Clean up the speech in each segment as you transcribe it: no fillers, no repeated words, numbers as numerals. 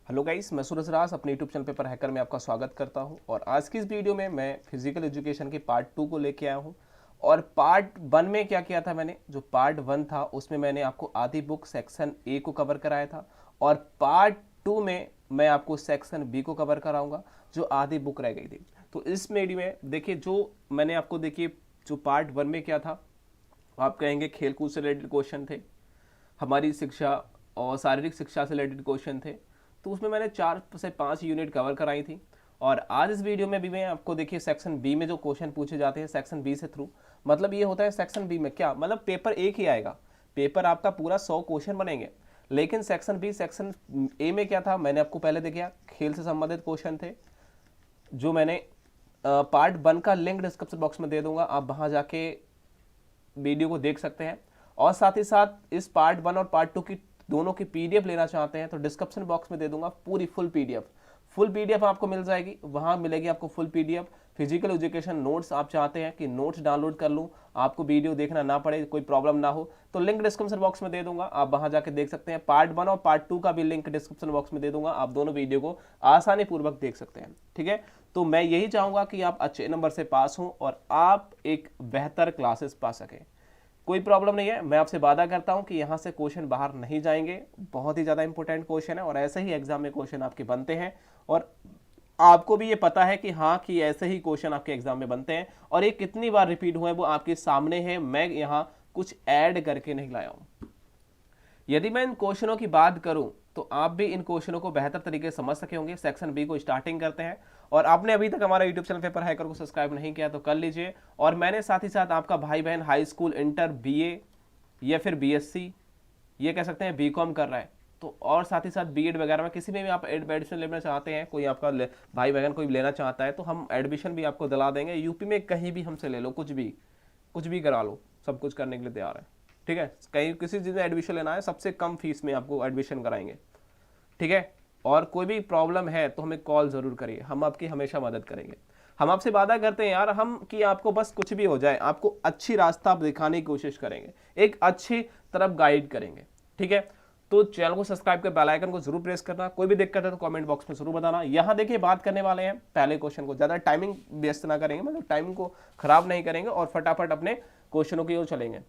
Hello guys, मैं सूरज राज अपने YouTube channel paper hacker में आपका स्वागत करता हूं। और आज की इस वीडियो में मैं फिजिकल एजुकेशन के पार्ट 2 को लेके आया हूं। और पार्ट 1 में क्या किया था, मैंने जो पार्ट 1 था उसमें मैंने आपको आधी बुक सेक्शन ए को कवर कराया था, और पार्ट 2 में मैं आपको सेक्शन बी को कवर कराऊंगा जो आधी बुक रह गई थी। तो इस वीडियो में देखिए, जो मैंने आपको देखिए जो पार्ट 1 में क्या था, आप कहेंगे खेलकूद से रिलेटेड क्वेश्चन थे, हमारी शिक्षा और शारीरिक शिक्षा से रिलेटेड क्वेश्चन थे। तो उसमें मैंने 4 से 5 यूनिट कवर कराई थी। और आज इस वीडियो में भी मैं आपको देखिए सेक्शन बी में जो क्वेश्चन पूछे जाते हैं सेक्शन बी से थ्रू, मतलब ये होता है सेक्शन बी में क्या मतलब पेपर एक ही आएगा, पेपर आपका पूरा 100 क्वेश्चन बनेंगे। लेकिन सेक्शन बी सेक्शन ए में क्या था, मैंने आपको पहले देखा खेल से संबंधित क्वेश्चन थे, जो मैंने पार्ट 1 का लिंक डिस्क्रिप्शन बॉक्स में दे दूंगा, आप वहां जाके वीडियो को देख सकते हैं। और साथ ही साथ इस पार्ट 1 और पार्ट 2 की दोनों की पीडीएफ लेना चाहते हैं तो डिस्क्रिप्शन बॉक्स में दे दूंगा पूरी फुल पीडीएफ आपको मिल जाएगी, वहां मिलेगी आपको full PDF. Physical education notes आप चाहते हैं कि नोट्स डाउनलोड कर लूं, आपको वीडियो देखना ना पड़े, कोई प्रॉब्लम ना हो, तो लिंक डिस्क्रिप्शन बॉक्स में दे दूंगा, आप वहां जाके देख सकते हैं। पार्ट 1 और पार्ट 2 का भी लिंक डिस्क्रिप्शन बॉक्स में दे दूंगा, आप दोनों वीडियो को आसानी पूर्वक देख सकते हैं। ठीक है, तो मैं यही चाहूंगा कि आप अच्छे नंबर से पास हों और आप एक बेहतर क्लासेस पा सकें। कोई प्रॉब्लम नहीं है, मैं आपसे वादा करता हूं कि यहां से क्वेश्चन बाहर नहीं जाएंगे, बहुत ही ज्यादा इंपॉर्टेंट क्वेश्चन है और ऐसे ही एग्जाम में क्वेश्चन आपके बनते हैं। और आपको भी ये पता है कि हाँ कि ऐसे ही क्वेश्चन आपके एग्जाम में बनते हैं, और ये कितनी बार रिपीट हुए वो आपके सामने है, मैं यहां कुछ ऐड करके नहीं लाया हूं। यदि मैं इन क्वेश्चनों की बात करूं तो आप भी इन क्वेश्चनों को बेहतर तरीके से समझ सके होंगे। सेक्शन बी को स्टार्टिंग करते हैं, और आपने अभी तक हमारा यूट्यूब चैनल पेपर हैकर को सब्सक्राइब नहीं किया तो कर लीजिए। और मैंने साथ ही साथ आपका भाई बहन हाई स्कूल, इंटर, बीए या फिर बीएससी, ये कह सकते हैं बीकॉम कर रहा है, तो और साथ ही साथ बीएड वगैरह में किसी में भी आप एडमिशन लेना चाहते हैं, कोई आपका भाई बहन कोई लेना चाहता है तो हम एडमिशन भी आपको दिला देंगे। यूपी में कहीं भी हमसे ले लो, कुछ भी करा लो, सब कुछ करने के लिए तैयार है। ठीक है, कहीं किसी चीज़ में एडमिशन लेना है सबसे कम फीस में आपको एडमिशन कराएंगे। ठीक है, और कोई भी प्रॉब्लम है तो हमें कॉल जरूर करिए, हम आपकी हमेशा मदद करेंगे। हम आपसे वादा करते हैं यार, हम कि आपको बस कुछ भी हो जाए, आपको अच्छी रास्ता दिखाने की कोशिश करेंगे, एक अच्छी तरफ गाइड करेंगे। ठीक है, तो चैनल को सब्सक्राइब कर बेल आइकन को जरूर प्रेस करना। कोई भी दिक्कत है तो कमेंट बॉक्स में जरूर बताना। यहाँ देखिए बात करने वाले हैं पहले क्वेश्चन को, ज्यादा टाइमिंग वेस्ट ना करेंगे, मतलब टाइम को खराब नहीं करेंगे और फटाफट अपने क्वेश्चनों की ओर चलेंगे।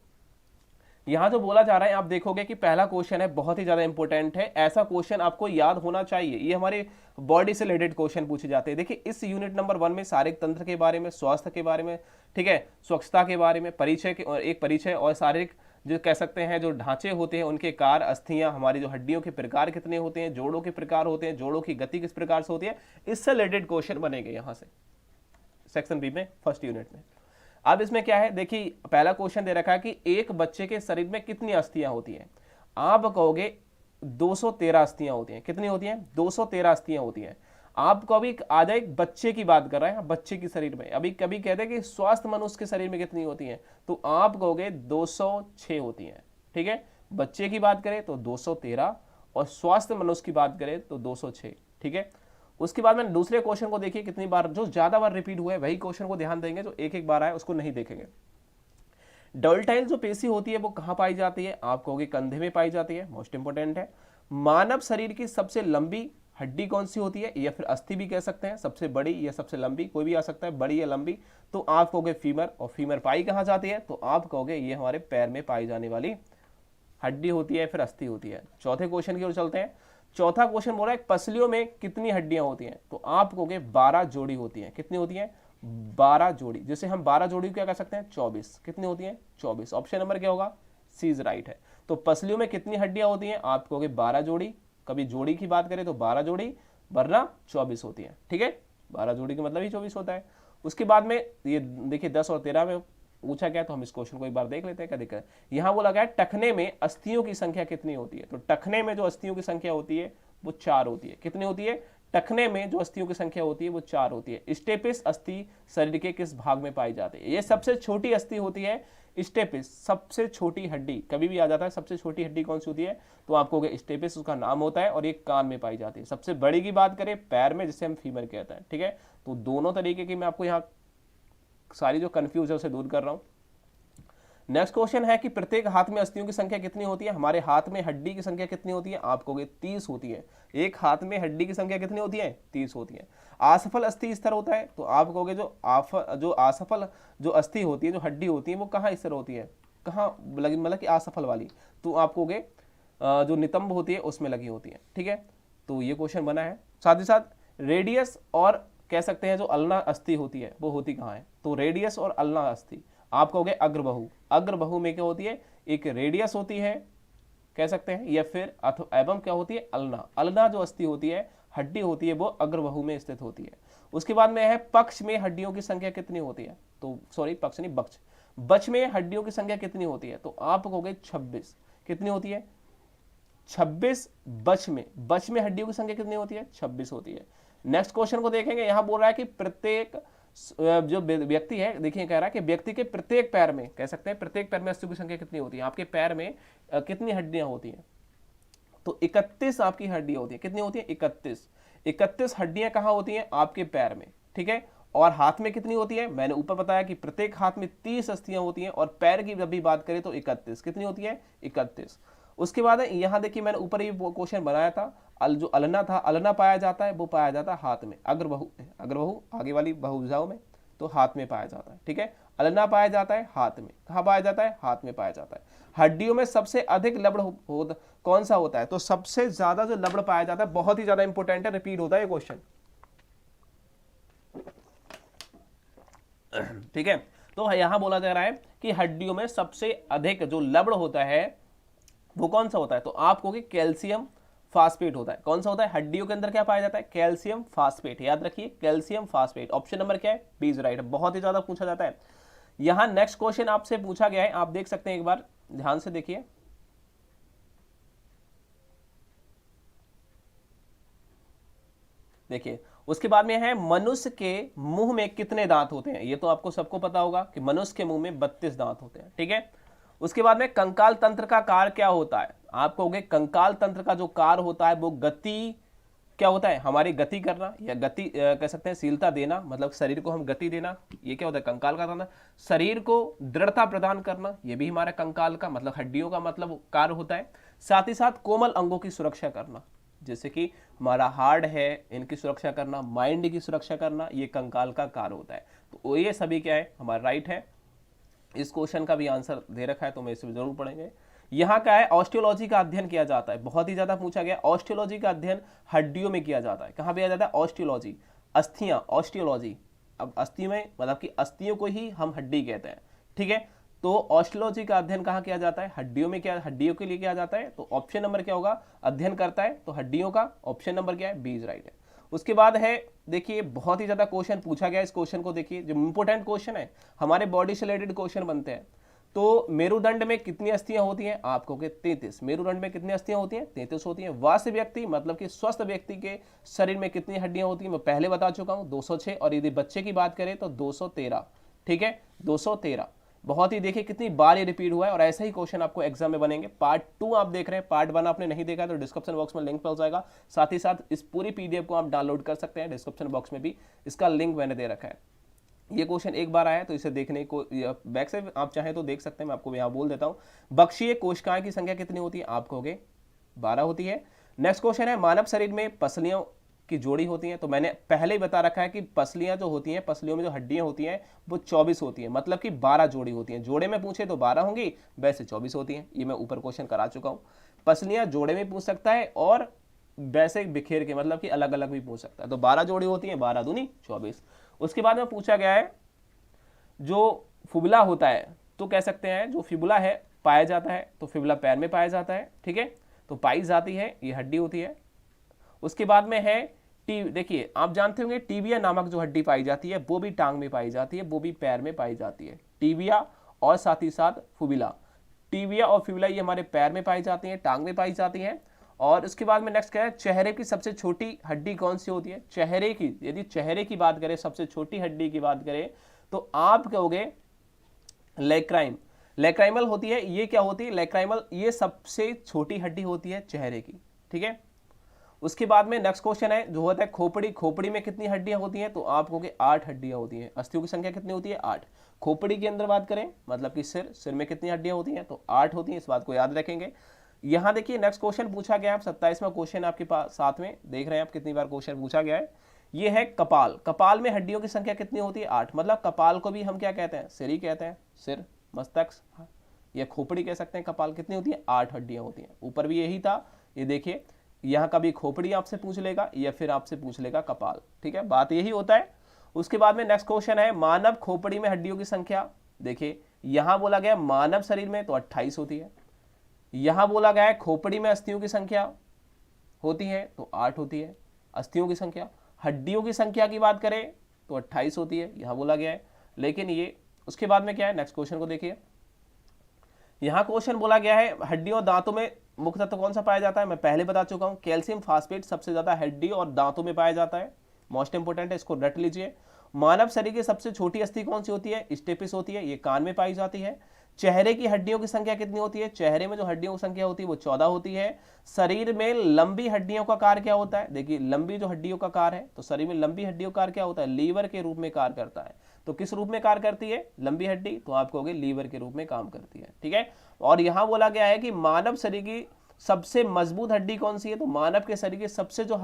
यहां जो बोला जा रहा है आप देखोगे कि पहला क्वेश्चन है, बहुत ही ज्यादा इंपॉर्टेंट है, ऐसा क्वेश्चन आपको याद होना चाहिए। ये हमारे बॉडी से रिलेटेड क्वेश्चन पूछे जाते हैं। देखिए इस यूनिट नंबर 1 में शारीरिक तंत्र के बारे में, स्वास्थ्य के बारे में, ठीक है, स्वच्छता के बारे में, परिचय के और एक परिचय, और शारीरिक जो कह सकते हैं जो ढांचे होते हैं उनके कार, अस्थियां, हमारी जो हड्डियों के प्रकार कितने होते हैं, जोड़ों के प्रकार होते हैं, जोड़ों की गति किस प्रकार से होती है, इससे रिलेटेड क्वेश्चन बनेंगे यहां से सेक्शन बी में फर्स्ट यूनिट में। अब इसमें क्या है, देखिए पहला क्वेश्चन दे रखा है कि एक बच्चे के शरीर में कितनी अस्थियां होती हैं। आप कहोगे 213 अस्थियां होती हैं। कितनी होती हैं? 213 अस्थियां होती हैं। आप कभी आ जाए बच्चे की बात कर रहे हैं, बच्चे के शरीर में, अभी कभी कहते हैं कि स्वस्थ मनुष्य के शरीर में कितनी होती हैं, तो आप कहोगे 206 होती हैं। ठीक है, बच्चे की बात करें तो 213 और स्वास्थ्य मनुष्य की बात करें तो 206। ठीक है, उसके बाद में दूसरे क्वेश्चन को देखिए कितनी बार, जो ज्यादा बार रिपीट हुआ है वही क्वेश्चन को ध्यान देंगे, जो एक एक बार आए उसको नहीं देखेंगे। डोर्टाइल जो पेशी होती है वो कहां पाई जाती है, आप कहोगे कंधे में पाई जाती है, मोस्ट इंपोर्टेंट है। मानव शरीर की सबसे लंबी हड्डी कौन सी होती है, या फिर अस्थि भी कह सकते हैं, सबसे बड़ी या सबसे लंबी कोई भी आ सकता है, बड़ी या लंबी, तो आप कहोगे फीमर। और फीमर पाई कहां जाती है, तो आप कहोगे ये हमारे पैर में पाई जाने वाली हड्डी होती है, फिर अस्थि होती है। चौथे क्वेश्चन की ओर चलते हैं। चौथा क्वेश्चन बोल रहा है पसलियों में कितनी हड्डियां होती हैं, तो आप कहोगे 12 जोड़ी होती हैं। कितनी होती हैं? 12 जोड़ी। जैसे हम 12 जोड़ी क्या कर सकते हैं, 24। कितनी होती हैं? 24। ऑप्शन नंबर क्या होगा? सी इज राइट है। तो पसलियों में कितनी हड्डियां होती हैं, आप कहोगे 12 जोड़ी। कभी जोड़ी की बात करें तो 12 जोड़ी, वरना 24 होती है। ठीक है, 12 जोड़ी का मतलब ही 24 होता है। उसके बाद में ये देखिए 10 और 13 में पूछा गया, तो हम इस क्वेश्चन को एक बार देख लेते हैं क्या दिक्कत है। यहां बोला गया टखने में अस्थियों की संख्या कितनी होती है, तो टखने में जो अस्थियों की संख्या होती है वो 4 होती है। कितनी होती है? टखने में जो अस्थियों की संख्या होती है वो 4 होती है। स्टेपिस अस्थि शरीर के किस भाग में पाई जाती है? ये सबसे छोटी अस्थि होती है स्टेपिस, सबसे छोटी हड्डी। कभी भी आ जाता है सबसे छोटी हड्डी कौन सी होती है, तो आपको स्टेपिस उसका नाम होता है, और ये कान में पाई जाती है। सबसे बड़ी की बात करें पैर में, जिसे हम फीमर कहते हैं। ठीक है, तो दोनों तरीके की मैं आपको यहाँ सारी जो कंफ्यूज है उसे दूर कर रहा हूं। नेक्स्ट क्वेश्चन है कि प्रत्येक हाथ में अस्थियों की संख्या कितनी होती है? हमारे हाथ में हड्डी की संख्या कितनी होती है? आप कहोगे 30 होती है। एक हाथ में हड्डी की संख्या कितनी होती है? 30 होती है। असफल अस्थि स्तर होता है, तो आप कहोगे जो असफल जो अस्थि होती है, जो हड्डी होती है, वो कहाँ स्तर होती है? कहाँ लगी, मतलब कि असफल वाली, तो आप कहोगे जो नितंब होती है उसमें लगी होती है। ठीक है, तो ये क्वेश्चन बना है। साथ ही साथ रेडियस और कह सकते हैं जो अल्ना अस्थि होती है वो होती कहाँ है? तो रेडियस और अल्ना अस्थि आप कहोगे अग्रबाहु। अग्रबाहु में क्या होती है? एक रेडियस होती है कह सकते हैं, या फिर एवं क्या होती है? अल्ना। अल्ना जो अस्थि होती है, हड्डी होती है, वो अग्रबाहु में स्थित होती है। उसके बाद में है पक्ष में हड्डियों की संख्या कितनी होती है? तो सॉरी, पक्ष नहीं, बक्ष। बच में हड्डियों की संख्या कितनी होती है? तो आप कहोगे 26। कितनी होती है? 26 बच में हड्डियों की संख्या कितनी होती है? 26 होती है। नेक्स्ट क्वेश्चन को देखेंगे, यहां बोल रहा है कि प्रत्येक जो व्यक्ति है, देखिए कह रहा है कि व्यक्ति के प्रत्येक पैर में, कह सकते हैं प्रत्येक पैर में अस्थियों की संख्या कितनी होती है? आपके पैर में कितनी हड्डियां होती हैं? तो 31 आपकी हड्डियां होती है। कितनी होती है? 31 हड्डियां कहां होती हैं? आपके पैर में। ठीक है, और हाथ में कितनी होती है? मैंने ऊपर बताया कि प्रत्येक हाथ में 30 अस्थियां होती हैं, और पैर की जब भी बात करें तो 31। कितनी होती है? 31। उसके बाद यहां देखिए, मैंने ऊपर ही वो क्वेश्चन बनाया था, जो अल्ना था, अल्ना पाया जाता है, वो पाया जाता है हाथ में, अग्रबाहु आगे वाली बहुभुजाओं में, तो हाथ में पाया जाता है। ठीक है, अल्ना पाया जाता है हाथ में। कहां पाया जाता है? हाथ में पाया जाता है। हड्डियों में सबसे अधिक लब्ध कौन सा होता है? तो सबसे ज्यादा जो लब्ध पाया जाता है, बहुत ही ज्यादा इंपॉर्टेंट है, रिपीट होता है ये क्वेश्चन। ठीक है, तो यहां बोला जा रहा है कि हड्डियों में सबसे अधिक जो लब्ध होता है वो कौन सा होता है? तो आप कहोगे कैल्शियम फास्फेट होता है। कौन सा होता है? हड्डियों के अंदर क्या पाया जाता है? Calcium phosphate. याद रखिए, कैल्शियम फास्फेट। ऑप्शन नंबर क्या है? B is right. बहुत ही ज्यादा पूछा जाता है। यहां नेक्स्ट क्वेश्चन आपसे पूछा गया है, आप देख सकते हैं, एक बार ध्यान से देखिए। देखिए, उसके बाद में है मनुष्य के मुंह में कितने दांत होते हैं? ये तो आपको सबको पता होगा कि मनुष्य के मुंह में 32 दांत होते हैं। ठीक है, उसके बाद में कंकाल तंत्र का कार्य क्या होता है? आप कहोगे कंकाल तंत्र का जो कार्य होता है वो गति, क्या होता है? हमारी गति करना, या गति कह सकते हैं शीलता देना, मतलब शरीर को हम गति देना, ये क्या होता है? कंकाल का तंत्र। शरीर को दृढ़ता प्रदान करना, ये भी हमारे कंकाल का मतलब हड्डियों का मतलब कार्य होता है। साथ ही साथ कोमल अंगों की सुरक्षा करना, जैसे कि हमारा हार्ट है, इनकी सुरक्षा करना, माइंड की सुरक्षा करना, ये कंकाल का कार्य होता है। तो ये सभी क्या है? हमारा राइट है। इस क्वेश्चन का भी आंसर दे रखा है, तो मैं इसे जरूर पढ़ेंगे। यहाँ का है ऑस्टियोलॉजी का अध्ययन किया जाता है, बहुत ही ज्यादा पूछा गया। ऑस्टियोलॉजी का अध्ययन हड्डियों में किया जाता है। कहाँ किया जाता है? ऑस्टियोलॉजी, अस्थियां, ऑस्टियोलॉजी। अब अस्थि में मतलब कि अस्थियों को ही हम हड्डी कहते हैं। ठीक है, तो ऑस्टियोलॉजी का अध्ययन कहाँ किया जाता है? हड्डियों में। क्या हड्डियों के लिए किया जाता है? तो ऑप्शन नंबर क्या होगा? अध्ययन करता है, तो हड्डियों का ऑप्शन नंबर क्या है? बी इज राइट है। उसके बाद है, देखिए बहुत ही ज्यादा क्वेश्चन पूछा गया। इस क्वेश्चन को देखिए, जो इंपोर्टेंट क्वेश्चन है, हमारे बॉडी से रिलेटेड क्वेश्चन बनते हैं। तो मेरुदंड में कितनी अस्थियां होती हैं? आप कहोगे 33। मेरुदंड में कितनी अस्थियां होती हैं? 33 होती हैं। वास्य व्यक्ति मतलब कि स्वस्थ व्यक्ति के शरीर में कितनी हड्डियां होती हैं? मैं पहले बता चुका हूं, 206। और यदि बच्चे की बात करें तो 213। ठीक है, 213। बहुत ही देखिए कितनी बार ये रिपीट हुआ है, और ऐसा ही क्वेश्चन आपको एग्जाम में बनेंगे। पार्ट 2 आप देख रहे हैं, पार्ट 1 आपने नहीं देखा तो डिस्क्रिप्शन बॉक्स में लिंक मिल जाएगा। साथ ही साथ इस पूरी पीडीएफ को आप डाउनलोड कर सकते हैं, डिस्क्रिप्शन बॉक्स में भी इसका लिंक मैंने दे रखा है। ये क्वेश्चन एक बार आया है, तो इसे देखने को बैक से आप चाहें तो देख सकते हैं। मैं आपको यहाँ बोल देता हूँ, बक्षीय कोशिकाएं की संख्या कितनी होती है? आप कहोगे 12 होती है। नेक्स्ट क्वेश्चन है, मानव शरीर में पसलियों की जोड़ी होती है। तो मैंने पहले ही बता रखा है कि पसलियां जो होती हैं, पसलियों में जो हड्डियां होती हैं वो 24 होती हैं, मतलब कि 12 जोड़ी होती हैं। जोड़े में पूछे तो 12 होंगी, वैसे 24 होती हैं। ये मैं ऊपर क्वेश्चन करा चुका हूँ। पसलियां जोड़े में पूछ सकता है, और वैसे बिखेर के मतलब कि अलग अलग भी पूछ सकता है। तो 12 जोड़ी होती हैं, 12 दूनी 24। उसके बाद में पूछा गया है, जो फिबुला होता है, तो कह सकते हैं जो फिबुला है पाया जाता है, तो फिबुला पैर में पाया जाता है। ठीक है, तो पाई जाती है, ये हड्डी होती है। उसके बाद में है देखिए आप जानते होंगे टीबिया नामक जो हड्डी पाई जाती है वो भी टांग में पाई जाती है, वो भी पैर में पाई जाती है। टीबिया और साथ ही साथ फिबुला, टीबिया और फिबुला ये हमारे पैर में पाई जाती हैं, टांग में पाई जाती हैं। और उसके बाद में नेक्स्ट क्या है, चेहरे की सबसे छोटी हड्डी कौन सी होती है? चेहरे की, यदि चेहरे की बात करें, सबसे छोटी हड्डी की बात करें, तो आप कहोगे लेक्राइम, लेक्राइमल होती है। ये क्या होती है? लेक्राइमल, ये सबसे छोटी हड्डी होती है चेहरे की। ठीक है, उसके बाद में नेक्स्ट क्वेश्चन है जो होता है खोपड़ी। खोपड़ी में कितनी हड्डियां होती हैं, तो आप कहोगे 8 हड्डियां होती हैं। अस्थियों की संख्या कितनी होती है, 8। खोपड़ी के अंदर बात करें मतलब कि सिर में कितनी हड्डियां होती हैं, तो 8 होती हैं। इस बात को याद रखेंगे। यहां देखिए नेक्स्ट क्वेश्चन पूछा गया है, 27वां क्वेश्चन आपके पास साथ में देख रहे हैं आप कितनी बार क्वेश्चन पूछा गया है। ये है कपाल। कपाल में हड्डियों की संख्या कितनी होती है, 8। मतलब कपाल को भी हम क्या कहते हैं, सिर ही कहते हैं। सिर, मस्तक या खोपड़ी कह सकते हैं। कपाल कितनी होती है, 8 हड्डियां होती हैं। ऊपर भी यही था, ये देखिए यहाँ कभी खोपड़ी आपसे पूछ लेगा या फिर आपसे पूछ लेगा कपाल, ठीक है, बात यही होता है। उसके बाद में नेक्स्ट क्वेश्चन है मानव खोपड़ी में हड्डियों की संख्या। देखिए यहां बोला गया मानव शरीर में तो 28 होती है, यहां बोला गया है खोपड़ी में अस्थियों की संख्या होती है तो 8 होती है अस्थियों की संख्या। हड्डियों की संख्या की बात करें तो 28 होती है, यहां बोला गया है। लेकिन ये उसके बाद में क्या है, नेक्स्ट क्वेश्चन को देखिए। यहां क्वेश्चन बोला गया है हड्डियों और दांतों में मुख्य तत्व कौन सा पाया जाता है, मैं पहले बता चुका हूं। कैल्शियम फास्फेट सबसे ज्यादा हड्डी और दांतों में पाया जाता है, मोस्ट इंपोर्टेंट है, इसको रट लीजिए। मानव शरीर की सबसे छोटी अस्थि कौन सी होती है, स्टेपिस होती है, ये कान में पाई जाती है। चेहरे की हड्डियों की संख्या कितनी होती है, चेहरे में जो हड्डियों की संख्या होती है वो 14 होती है। शरीर में लंबी हड्डियों का कार्य क्या होता है, देखिए लंबी जो हड्डियों का कार्य है, तो शरीर में लंबी हड्डियों का कार्य क्या होता है, लीवर के रूप में कार्य करता है। तो किस रूप में कार्य करती है लंबी हड्डी, तो आप कहोगे लीवर के रूप में काम करती है, ठीक है। और यहां बोला गया है कि मानव शरीर की सबसे मजबूत हड्डी कौन सी है, तो मानव के शरीर की सबसे जो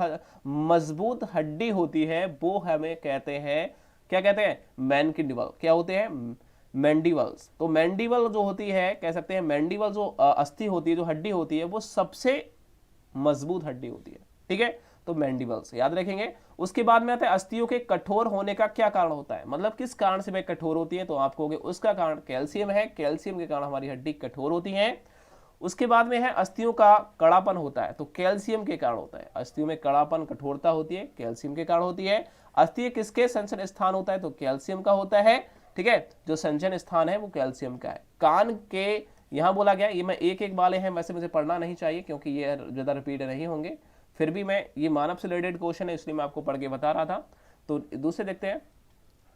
मजबूत हड्डी होती है वो हमें कहते हैं, क्या कहते हैं, मैनकिंडिबल। क्या होते हैं, मैंडिबल्स। तो मैंडिबल जो होती है, कह सकते हैं मैंडिबल जो अस्थि होती है, जो हड्डी होती है, वो सबसे मजबूत हड्डी होती है, ठीक है। तो मैंडिबल्स याद रखेंगे। उसके बाद में आता है अस्थियों के कठोर होने का क्या कारण होता है, मतलब किस कारण से वे कठोर होती है, तो आप कहोगे उसका कारण कैल्शियम है, कैल्शियम के कारण हमारी हड्डी कठोर होती है। उसके बाद में है अस्थियों का कड़ापन होता है, तो कैल्शियम के कारण होता है। अस्थियों में कड़ापन कठोरता होती है, कैल्शियम के कारण होती है। अस्थि किसके संचन स्थान होता है, तो कैल्शियम का होता है, ठीक है। जो संचन स्थान है वो कैल्शियम का है। कान के यहां बोला गया, ये मैं एक एक वाले हैं, वैसे मुझे पढ़ना नहीं चाहिए क्योंकि ये ज्यादा रिपीट नहीं होंगे, फिर भी मैं ये मानव से रिलेटेड क्वेश्चन है इसलिए मैं आपको पढ़ के बता रहा था। तो दूसरे देखते हैं,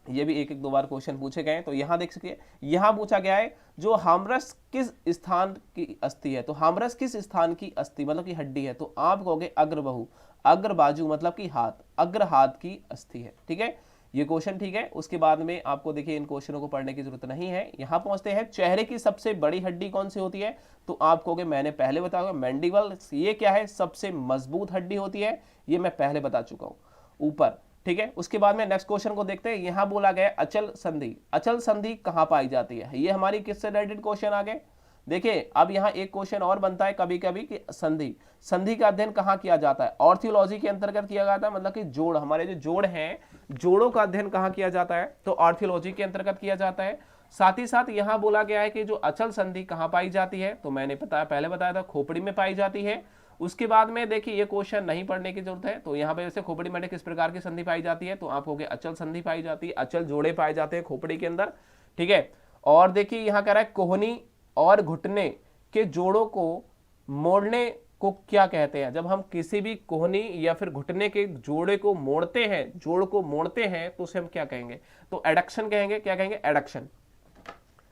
ये भी एक एक दो बार क्वेश्चन पूछे गए। तो यहां देख सकते, यहां पूछा गया है जो हामरस किस स्थान की अस्थि है, तो हामरस किस स्थान की अस्थि मतलब की हड्डी है, तो आप कहोगे अग्रबाहु, अग्र बाजू मतलब कि हाथ, अग्र हाथ की अस्थि है, ठीक है। ये क्वेश्चन ठीक है। उसके बाद में आपको देखिए इन क्वेश्चनों को पढ़ने की जरूरत नहीं है। यहां पहुंचते हैं, चेहरे की सबसे बड़ी हड्डी कौन सी होती है, तो आप कहोगे मैंने पहले बताया मैंडिबल। ये क्या है, सबसे मजबूत हड्डी होती है, ये मैं पहले बता चुका हूं ऊपर, ठीक है। उसके बाद में नेक्स्ट क्वेश्चन को देखते हैं। यहां बोला गया अचल संधि। अचल संधि कहां पाई जाती है, ये हमारी किससे रिलेटेड क्वेश्चन आ गए। देखिए अब यहां एक क्वेश्चन और बनता है कभी कभी कि संधि, संधि का अध्ययन कहां किया जाता है, ऑर्थियोलॉजी के अंतर्गत किया जाता है, मतलब कि जोड़, हमारे जो जोड़ हैं, जोड़ों का अध्ययन कहां किया जाता है, तो ऑर्थियोलॉजी के अंतर्गत किया जाता है। साथ ही साथ यहां बोला गया है कि जो अचल संधि कहां पाई जाती है, तो मैंने पहले बताया था खोपड़ी में पाई जाती है। उसके बाद में देखिए ये क्वेश्चन नहीं पढ़ने की जरूरत है, तो यहाँ पे जैसे खोपड़ी में किस प्रकार की संधि पाई जाती है, तो आप कहोगे अचल संधि पाई जाती है, अचल जोड़े पाए जाते हैं खोपड़ी के अंदर, ठीक है। और देखिए यहाँ कह रहा है कोहनी और घुटने के जोड़ों को मोड़ने को क्या कहते हैं, जब हम किसी भी कोहनी या फिर घुटने के जोड़े को मोड़ते हैं, जोड़ को मोड़ते हैं, तो उसे हम क्या कहेंगे, तो एडक्शन कहेंगे। क्या कहेंगे, एडक्शन,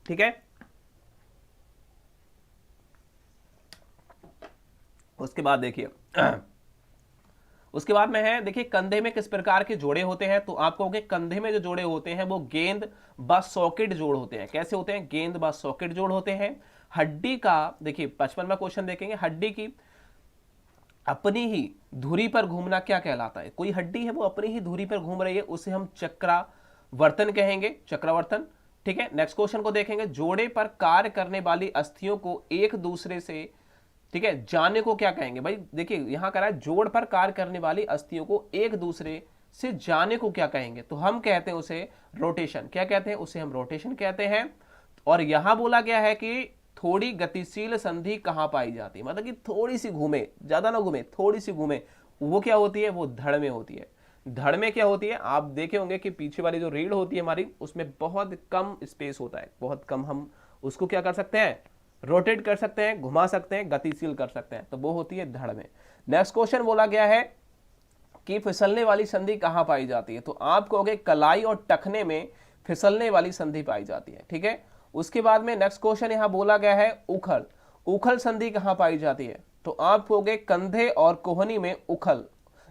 ठीक है। उसके बाद देखिए उसके बाद में है, देखिए कंधे में किस प्रकार के जोड़े होते हैं, तो आप कहोगे कंधे में जो जोड़े होते हैं वो गेंद व सॉकेट जोड़ होते हैं। कैसे होते हैं, गेंद व सॉकेट जोड़ होते हैं। हड्डी का देखिए 55वां क्वेश्चन देखेंगे, हड्डी की अपनी ही धुरी पर घूमना क्या कहलाता है, कोई हड्डी है वो अपनी ही धुरी पर घूम रही है, उसे हम चक्रावर्तन कहेंगे, चक्रावर्तन, ठीक है। नेक्स्ट क्वेश्चन को देखेंगे, जोड़े पर कार्य करने वाली अस्थियों को एक दूसरे से, ठीक है, जाने को क्या कहेंगे। भाई देखिए यहां कह रहा है जोड़ पर कार्य करने वाली अस्थियों को एक दूसरे से जाने को क्या कहेंगे, तो हम कहते हैं उसे रोटेशन। क्या कहते हैं, उसे हम रोटेशन कहते हैं। और यहां बोला गया है कि थोड़ी गतिशील संधि कहां पाई जाती है, मतलब कि थोड़ी सी घूमे, ज्यादा ना घूमे, थोड़ी सी घूमे, वो क्या होती है, वो धड़ में होती है। धड़ में क्या होती है, आप देखे होंगे कि पीछे वाली जो रीढ़ होती है हमारी, उसमें बहुत कम स्पेस होता है, बहुत कम, हम उसको क्या कर सकते हैं, रोटेट कर सकते हैं, घुमा सकते हैं, गतिशील कर सकते हैं, तो वो होती है धड़ में। नेक्स्ट क्वेश्चन बोला गया है कि फिसलने वाली संधि कहां पाई जाती है, तो आप कहोगे कलाई और टखने में फिसलने वाली संधि पाई जाती है, ठीक है। उसके बाद में नेक्स्ट क्वेश्चन यहां बोला गया है उखल, उखल संधि कहां पाई जाती है, तो आप कहोगे कंधे और कोहनी में उखल,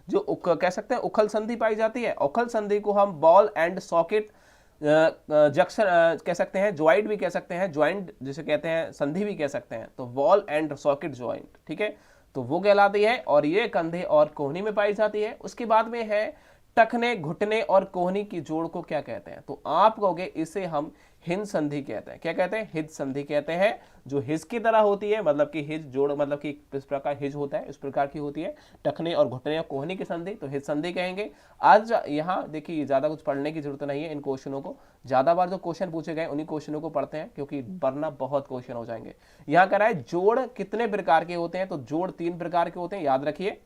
जो कह सकते हैं उखल संधि पाई जाती है। उखल संधि को हम बॉल एंड सॉकेट जंक्शन कह सकते हैं, ज्वाइंट भी कह सकते हैं, ज्वाइंट जिसे कहते हैं संधि भी कह सकते हैं, तो बॉल एंड सॉकेट ज्वाइंट, ठीक है, तो वो कहलाती है और ये कंधे और कोहनी में पाई जाती है। उसके बाद में है टखने, घुटने और कोहनी की जोड़ को क्या कहते हैं, तो आप कहोगे इसे हम हिंद संधि कहते हैं। क्या कहते हैं? हिंद संधि कहते हैं, जो हिज की तरह होती है, मतलब कि हिज जोड़, मतलब कि इस प्रकार हिज होता है, इस प्रकार की होती है टखने और घुटने और कोहनी की संधि, तो हिज संधि कहेंगे। आज यहाँ देखिए ज्यादा कुछ पढ़ने की जरूरत नहीं है, इन क्वेश्चनों को ज्यादा बार जो क्वेश्चन पूछे गए उन्हीं क्वेश्चनों को पढ़ते हैं, क्योंकि वरना बहुत क्वेश्चन हो जाएंगे। यहाँ कह रहा है जोड़ कितने प्रकार के होते हैं, तो जोड़ 3 प्रकार के होते हैं, याद रखिए।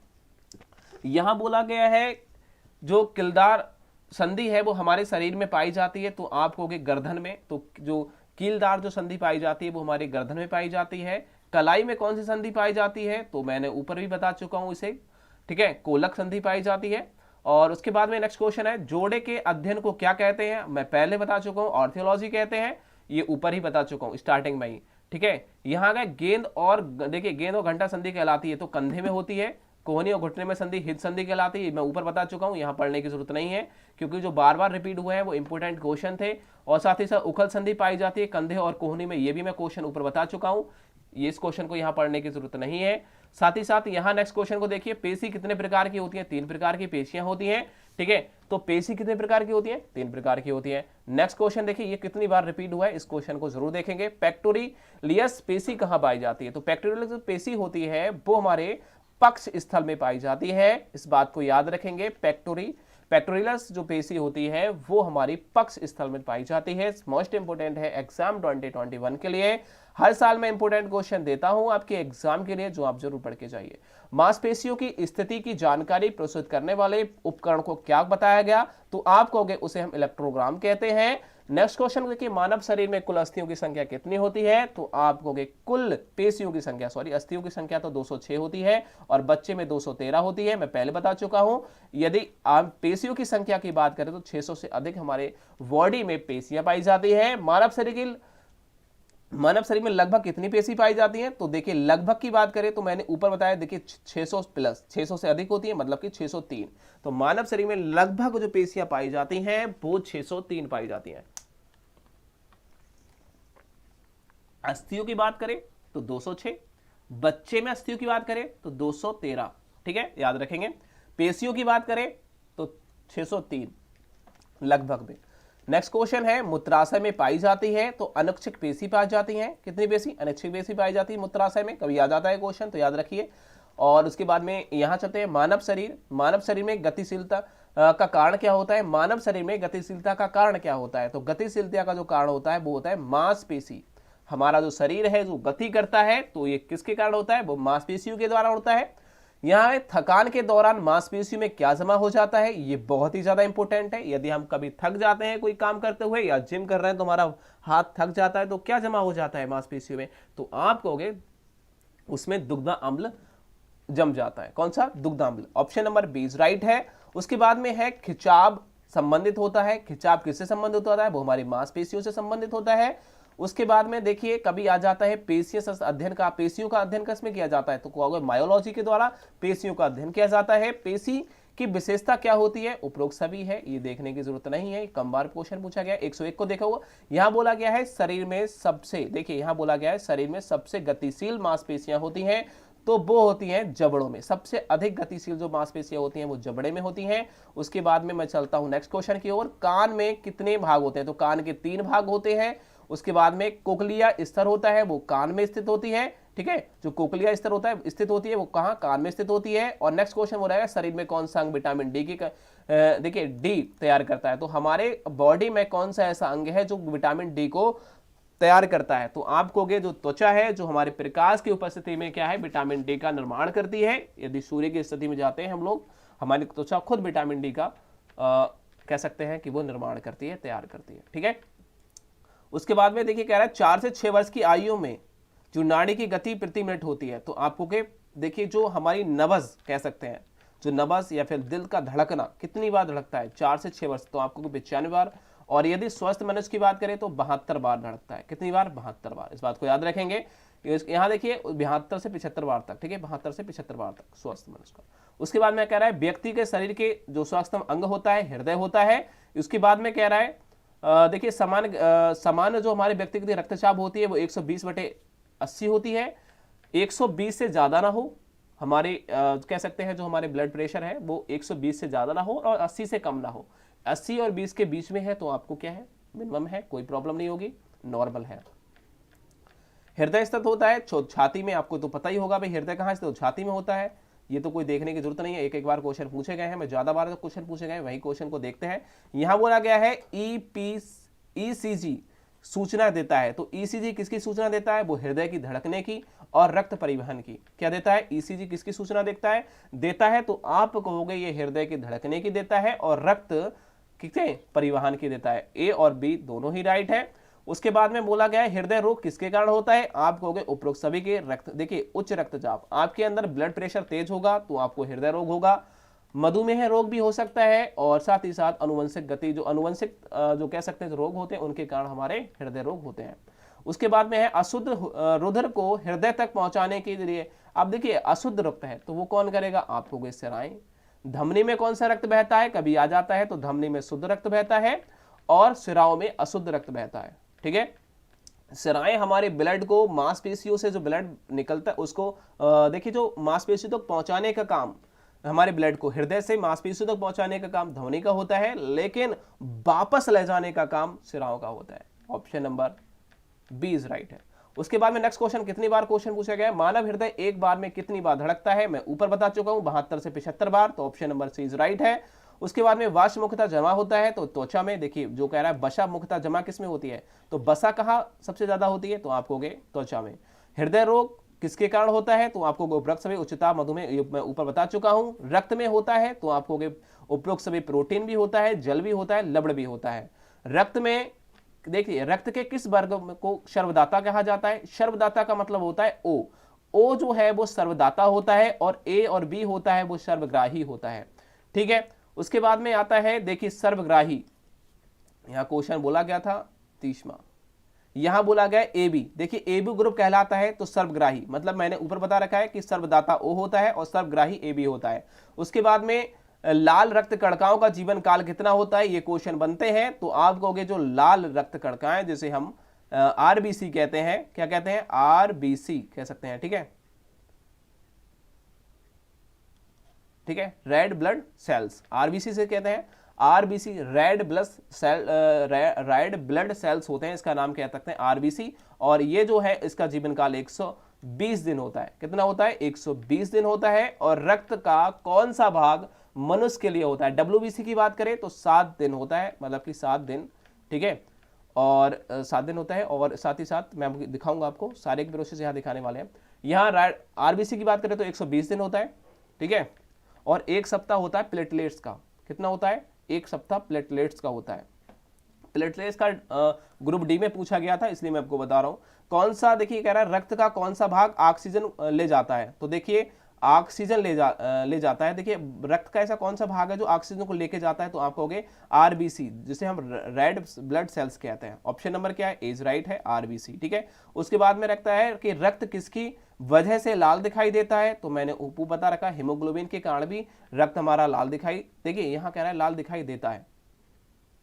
यहां बोला गया है जो किलदार संधि है वो हमारे शरीर में पाई जाती है, तो आप कहोगे गर्दन में, तो जो कीलदार जो संधि पाई जाती है वो हमारे गर्दन में पाई जाती है। कलाई में कौन सी संधि पाई जाती है, तो मैंने ऊपर भी बता चुका हूं इसे, ठीक है, कोलक संधि पाई जाती है। और उसके बाद में नेक्स्ट क्वेश्चन है जोड़े के अध्ययन को क्या कहते हैं, मैं पहले बता चुका हूं, ऑर्थियोलॉजी कहते हैं, ये ऊपर ही बता चुका हूं स्टार्टिंग में ही, ठीक है। यहां का गेंद और देखिए गेंद और घंटा संधि कहलाती है, तो कंधे में होती है। कोहनी और घुटने में संधि हित संधि कहलाती है, मैं ऊपर बता चुका हूं, यहां पढ़ने की जरूरत नहीं है, क्योंकि जो बार बार रिपीट हुए हैं वो इंपोर्टेंट क्वेश्चन थे। और साथ ही साथ उखल संधि पाई जाती है कंधे और कोहनी में, ये भी मैं क्वेश्चन ऊपर बता चुका हूं, ये इस क्वेश्चन को यहां पढ़ने की जरूरत नहीं है। साथ ही साथ यहां नेक्स्ट क्वेश्चन को देखिए, पेशी कितने प्रकार की होती है, 3 प्रकार की पेशियां होती हैं, ठीक है, तो पेशी कितने प्रकार की होती है, 3 प्रकार की होती है। नेक्स्ट क्वेश्चन देखिए, ये कितनी बार रिपीट हुआ है, इस क्वेश्चन को जरूर देखेंगे। पेक्टोरिलियस पेशी कहां पाई जाती है, तो पेक्टोरियस पेशी होती है वो हमारे पक्ष स्थल में पाई जाती है, इस बात को याद रखेंगे। पेक्टोरियस जो पेशी होती है वो हमारी पक्ष स्थल में पाई जाती है। मोस्ट इंपोर्टेंट है एग्जाम 2021 के लिए, हर साल मैं इंपोर्टेंट क्वेश्चन देता हूं आपके एग्जाम के लिए, जो आप जरूर पढ़ के जाइए। मांसपेशियों की स्थिति की जानकारी प्रस्तुत करने वाले उपकरण को क्या बताया गया, तो आप कहोगे उसे हम इलेक्ट्रोग्राम कहते हैं। नेक्स्ट क्वेश्चन देखिए, मानव शरीर में कुल अस्थियों की संख्या कितनी होती है, तो आप कहोगे कुल पेशियों की संख्या, सॉरी अस्थियों की संख्या तो 206 होती है और बच्चे में 213 होती है, मैं पहले बता चुका हूं। यदि आप पेशियों की संख्या की बात करें तो 600 से अधिक हमारे बॉडी में पेशियां पाई जाती है। मानव शरीर में लगभग कितनी पेशी पाई जाती है, तो देखिए लगभग की बात करें तो मैंने ऊपर बताया, देखिए 600 प्लस 600 से अधिक होती है, मतलब कि 603, तो मानव शरीर में लगभग जो पेशियां पाई जाती हैं वो 603 पाई जाती हैं। अस्थियों की बात करें तो 206, बच्चे में अस्थियों की बात करें तो 213, ठीक है, याद रखेंगे। पेशियों की बात करें तो 603 लगभग में। नेक्स्ट क्वेश्चन है, मूत्राशय में पाई जाती है तो अनैच्छिक पेशी पाई जाती है, कितनी पेशी, अनैच्छिक पेशी पाई जाती है मूत्राशय में, कभी याद आता है क्वेश्चन तो याद रखिए। और उसके बाद में यहां चलते हैं, मानव शरीर में गतिशीलता का कारण क्या होता है, मानव शरीर में गतिशीलता का कारण क्या होता है, तो गतिशीलता का जो कारण होता है वो होता है मांसपेशी। हमारा जो शरीर है जो गति करता है तो ये किसके कारण होता है, वो मांसपेशियों के द्वारा होता है। यहाँ थकान के दौरान मांसपेशियों में क्या जमा हो जाता है, ये बहुत ही ज्यादा इंपॉर्टेंट है। यदि हम कभी थक जाते हैं कोई काम करते हुए या जिम कर रहे हैं तो हमारा हाथ थक जाता है, तो क्या जमा हो जाता है मांसपेशियों में, तो आप कहोगे उसमें दुग्ध अम्ल जम जाता है। कौन सा, दुग्ध अम्ल, ऑप्शन नंबर 20 राइट है। उसके बाद में है खिंचाव संबंधित होता है, खिंचाव किससे संबंधित होता है, वो हमारी मांसपेशियों से संबंधित होता है। उसके बाद में देखिए कभी आ जाता है पेशियों अध्ययन का, पेशियों का अध्ययन किसमें किया जाता है, तो मायोलॉजी के द्वारा पेशियों का अध्ययन किया जाता है। पेशी की विशेषता क्या होती है, उपरोक्त सभी है, ये देखने की जरूरत नहीं है, कम बार क्वेश्चन पूछा गया। 101 को देखा हुआ, यहां बोला गया है शरीर में सबसे, देखिए यहां बोला गया है शरीर में सबसे गतिशील मांसपेशियां होती हैं, तो वो होती हैं जबड़ों में, सबसे अधिक गतिशील जो मांसपेशियां होती हैं वो जबड़े में होती हैं। उसके बाद में मैं चलता हूं नेक्स्ट क्वेश्चन की ओर, कान में कितने भाग होते हैं, तो कान के 3 भाग होते हैं। उसके बाद में कोकलिया स्तर होता है, वो कान में स्थित होती है, ठीक है, जो कोकलिया स्तर होता है स्थित होती है वो कहां, कान में स्थित होती है। और नेक्स्ट क्वेश्चन हो रहा है शरीर में कौन सा अंग विटामिन डी की देखिए डी तैयार करता है, तो हमारे बॉडी में कौन सा ऐसा अंग है जो विटामिन डी को तैयार करता है, तो आप कहोगे जो त्वचा है जो हमारे प्रकाश की उपस्थिति में क्या है, विटामिन डी का निर्माण करती है। यदि सूर्य की स्थिति में जाते हैं हम लोग, हमारी त्वचा खुद विटामिन डी का कह सकते हैं कि वो निर्माण करती है, तैयार करती है, ठीक है। उसके बाद में देखिए कह रहा है 4 से 6 वर्ष की आयु में जो नाड़ी की गति प्रति मिनट होती है, तो आपको के देखिए जो हमारी नब्ज कह सकते हैं, जो नब्ज या फिर दिल का धड़कना कितनी बार धड़कता है, 4 से 6 वर्ष, तो आपको 95 बार। और यदि स्वस्थ मनुष्य की बात करें तो 72 बार धड़कता है, कितनी बार, 72 बार, इस बात को याद रखेंगे। यहाँ देखिए 72 से 75 बार तक, ठीक है, 72 से 75 बार तक स्वस्थ मनुष्य का। उसके बाद में कह रहा है व्यक्ति के शरीर के जो स्वास्थ्य अंग होता है हृदय होता है। उसके बाद में कह रहा है देखिए सामान्य जो हमारे व्यक्ति की रक्तचाप होती है वो 120/80 होती है। 120 से ज्यादा ना हो, हमारे कह सकते हैं जो हमारे ब्लड प्रेशर है वो 120 से ज्यादा ना हो और 80 से कम ना हो। 80 और 20 के बीच में है तो आपको क्या है, मिनिमम है, कोई प्रॉब्लम नहीं होगी, नॉर्मल है। हृदय स्थित होता है छाती में, आपको तो पता ही होगा भाई हृदय कहाँ स्थित, छाती में होता है, ये तो कोई देखने की जरूरत नहीं है, एक एक बार क्वेश्चन पूछे गए हैं, मैं ज्यादा बार क्वेश्चन पूछे गए, वही क्वेश्चन को देखते हैं। यहां बोला गया है ईसीजी सूचना देता है, तो ईसीजी किसकी सूचना देता है, वो हृदय की धड़कने की और रक्त परिवहन की। क्या देता है, ईसीजी किसकी सूचना देता है तो आप कहोगे ये हृदय की धड़कने की देता है और रक्त किसके परिवहन की देता है। ए और बी दोनों ही राइट है। उसके बाद में बोला गया है हृदय रोग किसके कारण होता है, आप कहोगे उपरोक्त सभी के रक्त, देखिए उच्च रक्तचाप, आपके अंदर ब्लड प्रेशर तेज होगा तो आपको हृदय रोग होगा, मधुमेह रोग भी हो सकता है और साथ ही साथ अनुवंशिक गति, जो अनुवंशिक जो कह सकते हैं रोग होते हैं उनके कारण हमारे हृदय रोग होते हैं। उसके बाद में है अशुद्ध रुधिर को हृदय तक पहुंचाने के लिए, आप देखिए अशुद्ध रक्त है तो वो कौन करेगा, आप कहोगे सिराएं। धमनी में कौन सा रक्त बहता है, कभी आ जाता है तो धमनी में शुद्ध रक्त बहता है और सिराओं में अशुद्ध रक्त बहता है, ठीक है। सिराएं हमारे ब्लड को, मांसपेशियों से जो ब्लड निकलता है उसको देखिए जो मांसपेशियों तक पहुंचाने का काम, हमारे ब्लड को हृदय से मांसपेशियों तक पहुंचाने का काम धमनी का होता है, लेकिन वापस ले जाने का काम सिराओं का होता है। Option number B is right है। उसके बाद में नेक्स्ट क्वेश्चन, कितनी बार क्वेश्चन पूछा गया है, मानव हृदय एक बार में कितनी बार धड़कता है, मैं ऊपर बता चुका हूं 72 से 75 बार, तो option number C is right है। उसके बाद में वाष्प मुख्यतः जमा होता है तो त्वचा में, देखिए जो कह रहा है वसा मुख्यतः जमा किसमें होती है, तो वसा कहाँ सबसे ज्यादा होती है, तो आप कहोगे त्वचा में। हृदय रोग किसके कारण होता है, तो आपको उपरोक्त सभी उच्चता मधुमेह मैं ऊपर बता चुका हूं। रक्त में होता है तो आप कहोगे उपरोक्त सभी प्रोटीन भी होता है, जल भी होता है, लवण भी होता है। रक्त में देखिए रक्त के किस वर्ग को सर्वदाता कहा जाता है, सर्वदाता का मतलब होता है ओ, ओ जो है वो सर्वदाता होता है और ए और बी होता है वो सर्वग्राही होता है, ठीक है। उसके बाद में आता है देखिए सर्वग्राही, यहां क्वेश्चन बोला गया था 30वां, यहां बोला गया ए बी, देखिए ए बी ग्रुप कहलाता है तो सर्वग्राही, मतलब मैंने ऊपर बता रखा है कि सर्वदाता ओ होता है और सर्वग्राही ए बी होता है। उसके बाद में लाल रक्त कणिकाओं का जीवन काल कितना होता है, ये क्वेश्चन बनते हैं, तो आप कहोगे जो लाल रक्त कणिकाएं जिसे हम आरबीसी कहते हैं, क्या कहते हैं, आरबीसी कह सकते हैं, ठीक है, ठीक है, रेड ब्लड सेल्स, आरबीसी से कहते हैं, RBC red blood cell, red blood cells होते हैं, इसका नाम कह सकते हैं आरबीसी। और ये जो है इसका जीवन काल 120 दिन होता है, कितना होता है, 120 दिन होता है। और रक्त का कौन सा भाग मनुष्य के लिए होता है, डब्ल्यूबीसी की बात करें तो 7 दिन होता है, मतलब कि 7 दिन, ठीक है, और 7 दिन होता है। और साथ ही साथ मैं दिखाऊंगा आपको, सारे के प्रोसेस यहाँ दिखाने वाले हैं। यहाँ आरबीसी की बात करें तो 120 दिन होता है, ठीक है, और 1 सप्ताह होता है प्लेटलेट्स का, कितना होता है, 1 सप्ताह प्लेटलेट्स का होता है। प्लेटलेट्स का ग्रुप डी में पूछा गया था, इसलिए मैं आपको बता रहा हूं कौन सा, देखिए कह रहा है रक्त का कौन सा भाग ऑक्सीजन ले जाता है, तो देखिए ऑक्सीजन ले जाता है, देखिए रक्त का ऐसा कौन सा भाग है जो ऑक्सीजन को लेके जाता है, तो आप कहोगे आरबीसी, जिसे हम रेड ब्लड सेल्स कहते हैं। ऑप्शन नंबर क्या है, एज राइट है, आरबीसी, ठीक है। उसके बाद में रखता है कि रक्त किसकी वजह से लाल दिखाई देता है, तो मैंने ऊपर बता रखा है हीमोग्लोबिन के कारण भी रक्त हमारा लाल दिखाई, देखिए यहां कह रहा है लाल दिखाई देता है,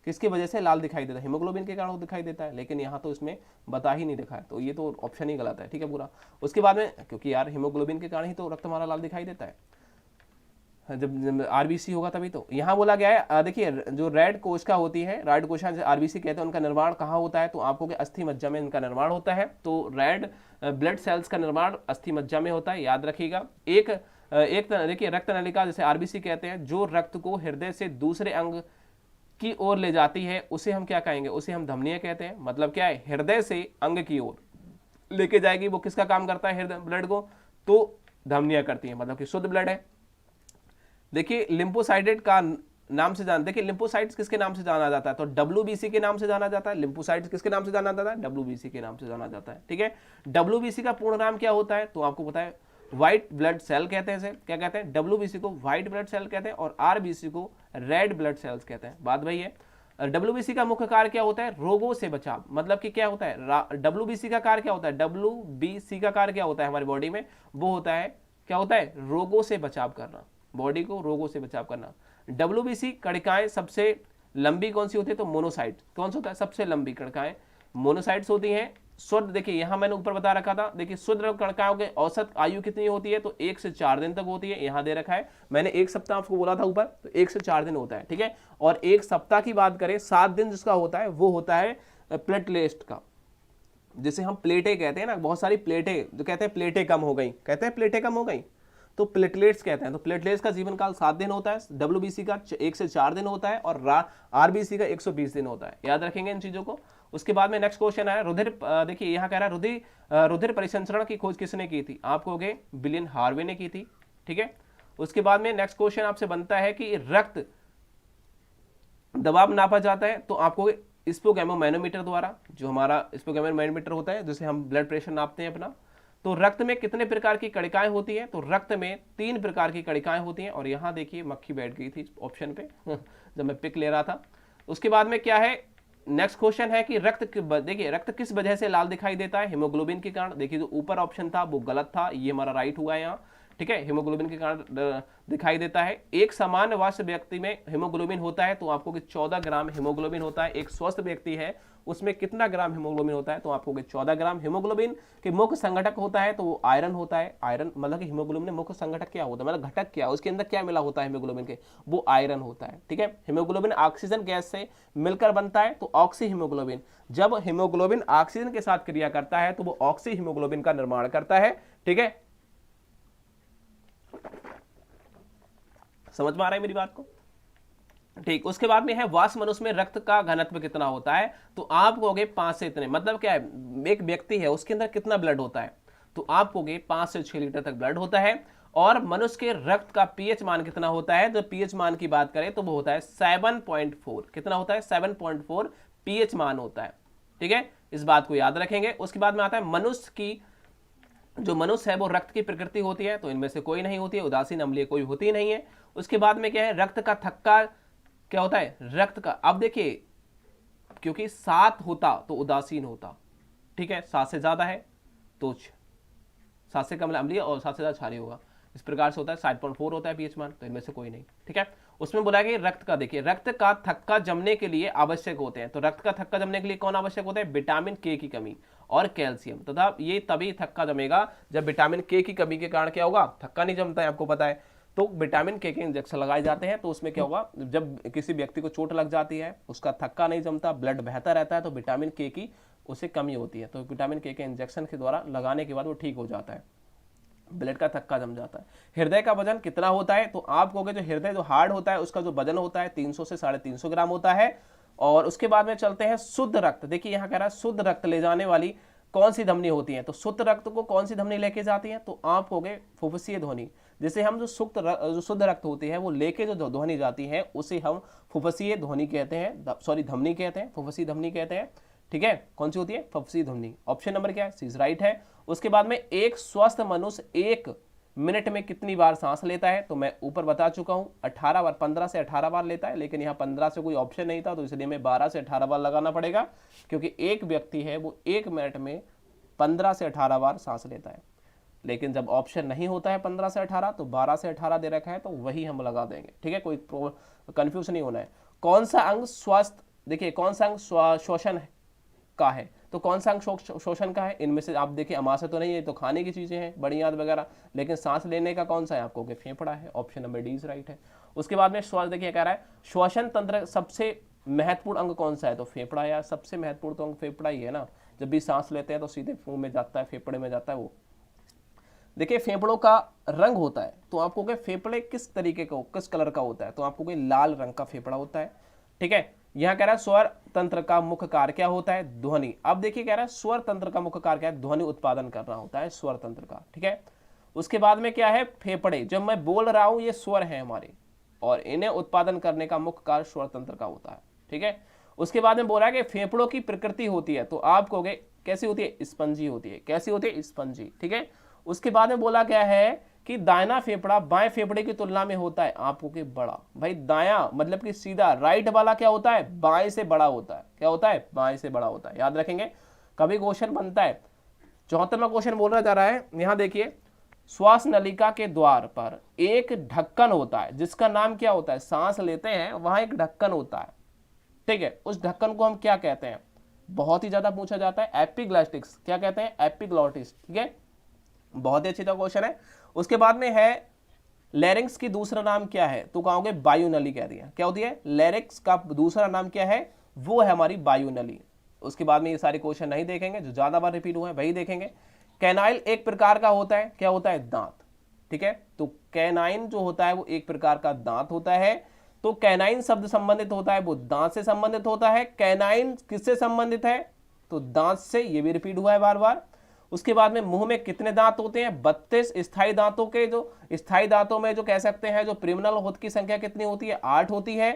किसकी वजह से लाल दिखाई देता है, हीमोग्लोबिन के कारण दिखाई देता है, लेकिन यहाँ तो इसमें बता ही नहीं दिखा है, तो ये तो ऑप्शन ही गलत है, ठीक है पूरा। उसके बाद में क्योंकि यार हीमोग्लोबिन के कारण ही तो रक्त हमारा लाल दिखाई देता है, जब आरबीसी होगा तभी तो। यहाँ बोला गया है देखिए जो रेड कोशिका होती है, रेड कोशिका आरबीसी कहते हैं, उनका निर्माण कहाँ होता है, तो आपको अस्थि मज्जा में इनका निर्माण होता है। तो रेड ब्लड सेल्स का निर्माण अस्थि मज्जा में होता है, याद रखिएगा। एक देखिए रक्त नलिका जिसे आरबीसी कहते हैं, जो रक्त को हृदय से दूसरे अंग की ओर ले जाती है उसे हम क्या कहेंगे, उसे हम धमनियां कहते हैं। मतलब क्या है, हृदय से अंग की ओर लेके जाएगी, वो किसका काम करता है, हृदय ब्लड को, तो धमनियां करती है, मतलब कि शुद्ध ब्लड है। देखिए लिम्फोसाइटेट का नाम से जान, देखिए लिम्फोसाइट्स किसके नाम से जाना जाता है, तो डब्ल्यूबीसी के नाम से जाना जाता है। लिम्फोसाइट्स किसके नाम से जाना जाता है, डब्ल्यूबीसी के नाम से जाना जाता है, ठीक है। डब्ल्यूबीसी का पूर्ण नाम क्या होता है, तो आपको पता है व्हाइट ब्लड सेल कहते हैं, इसे क्या कहते हैं, डब्ल्यूबीसी को व्हाइट ब्लड सेल कहते हैं और आरबीसी को रेड ब्लड सेल्स कहते हैं, बात वही है। WBC का मुख्य कार्य क्या होता है? रोगों से बचाव। मतलब कि क्या होता है? WBC का कार्य क्या होता है? WBC का कार्य क्या होता है हमारी बॉडी में? वो होता है, क्या होता है? रोगों से बचाव करना, बॉडी को रोगों से बचाव करना। WBC कणिकाएं सबसे लंबी कौन सी होती है? तो मोनोसाइट। कौन सा होता है? सबसे लंबी कणिकाएं मोनोसाइट्स होती हैं। शुद्ध, देखिए यहां मैंने ऊपर बता रखा था, देखिए शुद्ध कणिकाओं के औसत आयु कितनी होती है? तो 1 से 4 दिन तक होती है। यहां दे रखा है, मैंने 1 सप्ताह आपको बोला था ऊपर, तो 1 से 4 दिन होता है, ठीक है। और 1 सप्ताह की बात करें, 7 दिन जिसका होता है वो होता है प्लेटलेट का, जिसे हम प्लेटें कहते हैं ना। बहुत सारी प्लेटें, जो कहते हैं प्लेटें कम हो गई, कहते हैं प्लेटें कम हो गई, तो प्लेटलेट्स कहते हैं। तो प्लेटलेट्स का जीवन काल 7 दिन होता है, WBC का 1 से 4 दिन होता है, और RBC का 120 दिन होता है। याद रखेंगे इन चीजों को। उसके बाद में नेक्स्ट क्वेश्चन है रुधिर, देखिए यहाँ कह रहा है रुधिर परिसंचरण की खोज किसने की थी? आप कहोगे विलियम हार्वे ने की थी, ठीक है। उसके बाद में नेक्स्ट क्वेश्चन आपसे बनता है कि रक्त दबाव नापा जाता है, तो आपको स्पोगैमोमैनोमीटर द्वारा, जो हमारा स्पोगैमोमैनोमीटर होता है जिससे हम ब्लड प्रेशर नापते हैं अपना। तो रक्त में कितने प्रकार की कणिकाएं होती हैं? तो रक्त में 3 प्रकार की कणिकाएं होती हैं। और यहां देखिए मक्खी बैठ गई थी ऑप्शन पे जब मैं पिक ले रहा था। उसके बाद में क्या है, नेक्स्ट क्वेश्चन है कि देखिए रक्त किस वजह से लाल दिखाई देता है? हीमोग्लोबिन के कारण। देखिए जो ऊपर ऑप्शन था वो गलत था, ये हमारा राइट हुआ है यहाँ, ठीक है। हीमोग्लोबिन के कारण दिखाई देता है। एक सामान्य वयस्क व्यक्ति में हीमोग्लोबिन होता है, तो आपको 14 ग्राम हीमोग्लोबिन होता है। एक स्वस्थ व्यक्ति है उसमें कितना ग्राम हीमोग्लोबिन होता है? तो आपको 14 ग्राम। हीमोग्लोबिन के मुख्य संघटक होता है, तो वो आयरन होता है। आयरन मतलब कि हीमोग्लोबिन में मुख्य संघटक क्या होता है, मतलब घटक क्या, उसके अंदर क्या मिला होता है हीमोग्लोबिन के? वो आयरन होता है, ठीक है। हीमोग्लोबिन ऑक्सीजन गैस से मिलकर बनता है, तो ऑक्सी हीमोग्लोबिन। जब हीमोग्लोबिन ऑक्सीजन के साथ क्रिया करता है तो वो ऑक्सी हीमोग्लोबिन का निर्माण करता है, ठीक है। समझ में आ रहा है मेरी बात को? ठीक। उसके बाद में है वास मनुष्य में रक्त का घनत्व कितना होता है? तो आप कहोगे 5 से इतने। मतलब क्या है, एक व्यक्ति है उसके अंदर कितना ब्लड होता है? तो आप कहोगे 5 से 6 लीटर तक ब्लड होता है। और मनुष्य के रक्त का पीएच मान कितना होता है? जब पीएच मान की बात करें तो वो होता है 7.4। कितना होता है? 7.4 पीएच मान होता है, ठीक है। इस बात को याद रखेंगे। उसके बाद में आता है मनुष्य की, जो मनुष्य है वो रक्त की प्रकृति होती है, तो इनमें से कोई नहीं होती है, उदासीन अम्लीय कोई होती नहीं है। उसके बाद में क्या है, रक्त का थक्का क्या होता है? रक्त का, अब देखिए क्योंकि 7 होता तो उदासीन होता, ठीक है। 7 से ज्यादा है तो 7 से कम अम्लीय और 7 से ज्यादा क्षारीय होगा। इस प्रकार से होता है। 7.4 होता है पीएच मान, तो इनमें से कोई नहीं, ठीक है। उसमें बोला कि रक्त का, देखिए रक्त का थक्का जमने के लिए आवश्यक होते हैं। तो रक्त का थक्का जमने के लिए कौन आवश्यक होता है? विटामिन के की कमी और कैल्शियम। तथा ये तभी थक्का जमेगा जब विटामिन के की कमी के कारण क्या होगा? थक्का नहीं जमता है, आपको पता है। तो विटामिन के इंजेक्शन लगाए जाते हैं, तो उसमें क्या होगा, जब किसी व्यक्ति को चोट लग जाती है, उसका थक्का नहीं जमता, ब्लड बहता रहता है, तो विटामिन के की उसे कमी होती है। तो विटामिन के इंजेक्शन के द्वारा लगाने के बाद वो ठीक हो जाता है, ब्लड का थक्का जम जाता है। हृदय का वजन कितना होता है? तो आप कहोगे जो हृदय, जो हार्ड होता है, उसका जो वजन होता है 300 से 350 ग्राम होता है। और उसके बाद में चलते हैं शुद्ध रक्त। देखिए यहाँ कह रहा है शुद्ध रक्त ले जाने वाली कौन सी धमनी होती है? तो शुद्ध रक्त को कौन सी धमनी लेके जाती है? तो आप कहोगे फुफ्फुसीय ध्वनि। जैसे हम जो शुद्ध रक्त होती है वो लेके जो ध्वनि जाती है उसे हम फुफ्फुसीय ध्वनि कहते हैं, सॉरी धमनी कहते हैं, फुफ्फुसीय धमनी कहते हैं, ठीक है। कौन सी होती है? फुफ्फुसीय ध्वनि। ऑप्शन नंबर क्या है? सी इज राइट है। उसके बाद में एक स्वस्थ मनुष्य 1 मिनट में कितनी बार सांस लेता है? तो मैं ऊपर बता चुका हूं 18 बार, 15 से 18 बार लेता है, लेकिन यहाँ 15 से कोई ऑप्शन नहीं था, तो इसलिए मैं 12 से 18 बार लगाना पड़ेगा, क्योंकि एक व्यक्ति है वो 1 मिनट में 15 से 18 बार सांस लेता है। लेकिन जब ऑप्शन नहीं होता है 15 से 18, तो 12 से 18 दे रखा है, तो वही हम लगा देंगे, ठीक है। कोई कंफ्यूज नहीं होना है। कौन सा अंग स्वस्थ, देखिए कौन सा अंग श्वसन का है? तो कौन सा अंग शोषण का है? इनमें से आप देखिए अमाशय तो नहीं है, तो खाने की चीजें हैं, बड़ी आंत वगैरह, लेकिन सांस लेने का कौन सा है? आपको फेफड़ा है। Option number D is right है। उसके बाद में श्वास, देखिए कह रहा है श्वसन तंत्र सबसे महत्वपूर्ण अंग कौन सा है? तो फेफड़ा, यार सबसे महत्वपूर्ण तो अंग फेफड़ा ही है ना। जब भी सांस लेते हैं तो सीधे मुंह में जाता है, फेफड़े में जाता है वो। देखिए फेफड़ों का रंग होता है, तो आपको क्या फेफड़े किस तरीके का, किस कलर का होता है? तो आपको लाल रंग का फेफड़ा होता है, ठीक है। यहां कह रहा है स्वर तंत्र का मुख्य कार्य क्या होता है? ध्वनि। अब देखिए कह रहा है स्वर तंत्र का मुख्य कार्य क्या है? ध्वनि उत्पादन करना होता है स्वर तंत्र का, ठीक है। उसके बाद में क्या है? फेफड़े, जब मैं बोल रहा हूं ये स्वर है हमारे, और इन्हें उत्पादन करने का मुख्य कार्य स्वर तंत्र का होता है, ठीक है। उसके बाद में बोला है कि फेफड़ों की प्रकृति होती है, तो आप कहोगे कैसी होती है? स्पंजी होती है। कैसी होती है? स्पंजी, ठीक है। उसके बाद में बोला गया है कि दायां फेफड़ा बाएं फेफड़े की तुलना में होता है आपको कि बड़ा। भाई दायां मतलब कि सीधा, राइट वाला क्या होता है, बाएं से बड़ा होता है। क्या होता है, बाएं से बड़ा होता है, याद रखेंगे। कभी क्वेश्चन बनता है। 74वां क्वेश्चन बोला जा रहा है, यहां देखिए, श्वास नलिका के द्वार पर एक ढक्कन होता है जिसका नाम क्या होता है, सांस लेते हैं वहां एक ढक्कन होता है, ठीक है, उस ढक्कन को हम क्या कहते हैं, बहुत ही ज्यादा पूछा जाता है, एपिग्लॉटिक्स। क्या कहते हैं, एपिग्लॉटिक्स, ठीक है, बहुत ही अच्छी क्वेश्चन है। उसके बाद में है लैरिंक्स की दूसरा नाम क्या है, तो कहोगे वायुनली कह दिया। क्या होती है, लैरिंक्स का दूसरा नाम क्या है, वो है हमारी वायुनली। उसके बाद में ये सारे क्वेश्चन नहीं देखेंगे, जो ज्यादा बार रिपीट हुए हैं वही देखेंगे। कैनाइल एक प्रकार का होता है, क्या होता है, दांत, ठीक है। तो कैनाइन जो होता है वो एक प्रकार का दांत होता है। तो कैनाइन शब्द संबंधित होता है वो दांत से संबंधित होता है। कैनाइन किससे संबंधित है, तो दांत से, ये भी रिपीट हुआ है बार बार। उसके बाद में मुंह में कितने दांत होते हैं, 32 स्थायी दांतों के, जो स्थायी दांतों में जो कह सकते हैं जो प्रीमनल होत की संख्या कितनी होती है, 8 होती है,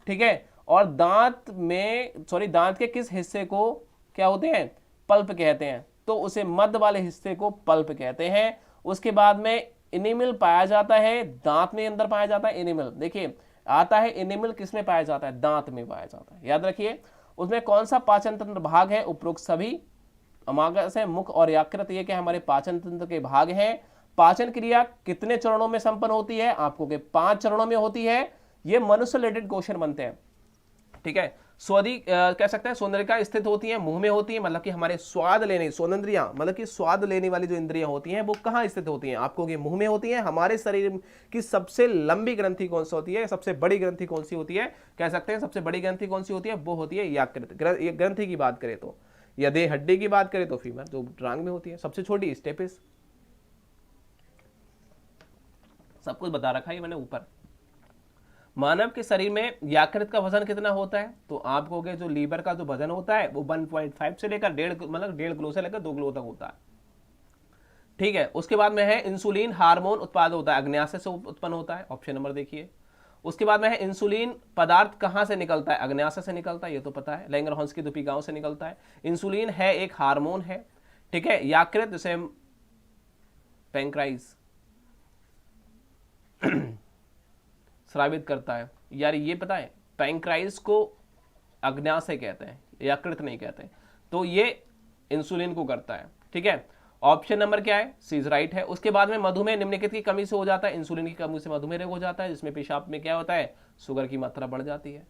ठीक है। और दांत में, सॉरी, दांत के किस हिस्से को क्या होते हैं, पल्प कहते हैं, तो उसे मध्य वाले हिस्से को पल्प कहते हैं। उसके बाद में इनेमल पाया जाता है, दांत में अंदर पाया जाता है इनेमल। देखिए आता है इनेमल किस में पाया जाता है, दांत में पाया जाता है, याद रखिए। उसमें कौन सा पाचन तंत्र भाग है, उपरोक्त सभी। अमागस, मुख और यकृत, ये क्या हमारे पाचन तंत्र के भाग हैं। पाचन क्रिया कितने चरणों में संपन्न होती है, आपको के 5 चरणों में होती है। ये मनुष्य रिलेटेड क्वेश्चन बनते हैं, ठीक है। स्वादी कह सकते हैं सौंदर्यिका स्थित होती है मुंह में होती है, मतलब कि हमारे स्वाद लेने, सौंदर्या मतलब कि स्वाद लेने वाली जो इंद्रियां होती हैं वो कहाँ स्थित होती हैं, आपको ये मुंह में होती है। हमारे शरीर की सबसे लंबी ग्रंथि कौन सी होती है, सबसे बड़ी ग्रंथि कौन सी होती है, कह सकते हैं सबसे बड़ी ग्रंथि कौन सी होती है, वो होती है यकृत। ग्रंथि की बात करें तो, यदि हड्डी की बात करें तो फीमर, जो टांग में होती है। सबसे छोटी स्टेपिस, सब कुछ बता रखा है मैंने ऊपर। मानव के शरीर में यकृत का वजन कितना होता है, तो आप कहोगे जो लीवर का जो वजन होता है वो 1.5 से लेकर 1.5, मतलब 1.5 किलो से लेकर 2 किलो तक होता है, ठीक है। उसके बाद में है इंसुलिन हार्मोन उत्पाद होता है, अग्न्याशय से उत्पन्न होता है, ऑप्शन नंबर देखिए। उसके बाद में है इंसुलिन पदार्थ कहां से निकलता है, अग्न्याशय से निकलता है, ये तो पता है, लैंगरहॉन्स की दुपिकाओं से निकलता है। इंसुलिन है एक हार्मोन है, ठीक है। यकृत जैसे पैंक्राइस स्रावित करता है, यार ये पता है, पैंक्राइस को अग्न्याशय कहते हैं, यकृत नहीं कहते, तो ये इंसुलिन को करता है, ठीक है। ऑप्शन नंबर क्या है, सी इज राइट है। उसके बाद में मधुमेह निम्नलिखित की कमी से हो जाता है, इंसुलिन की कमी से मधुमेह हो जाता है, जिसमें पेशाब में क्या होता है, शुगर की मात्रा बढ़ जाती है।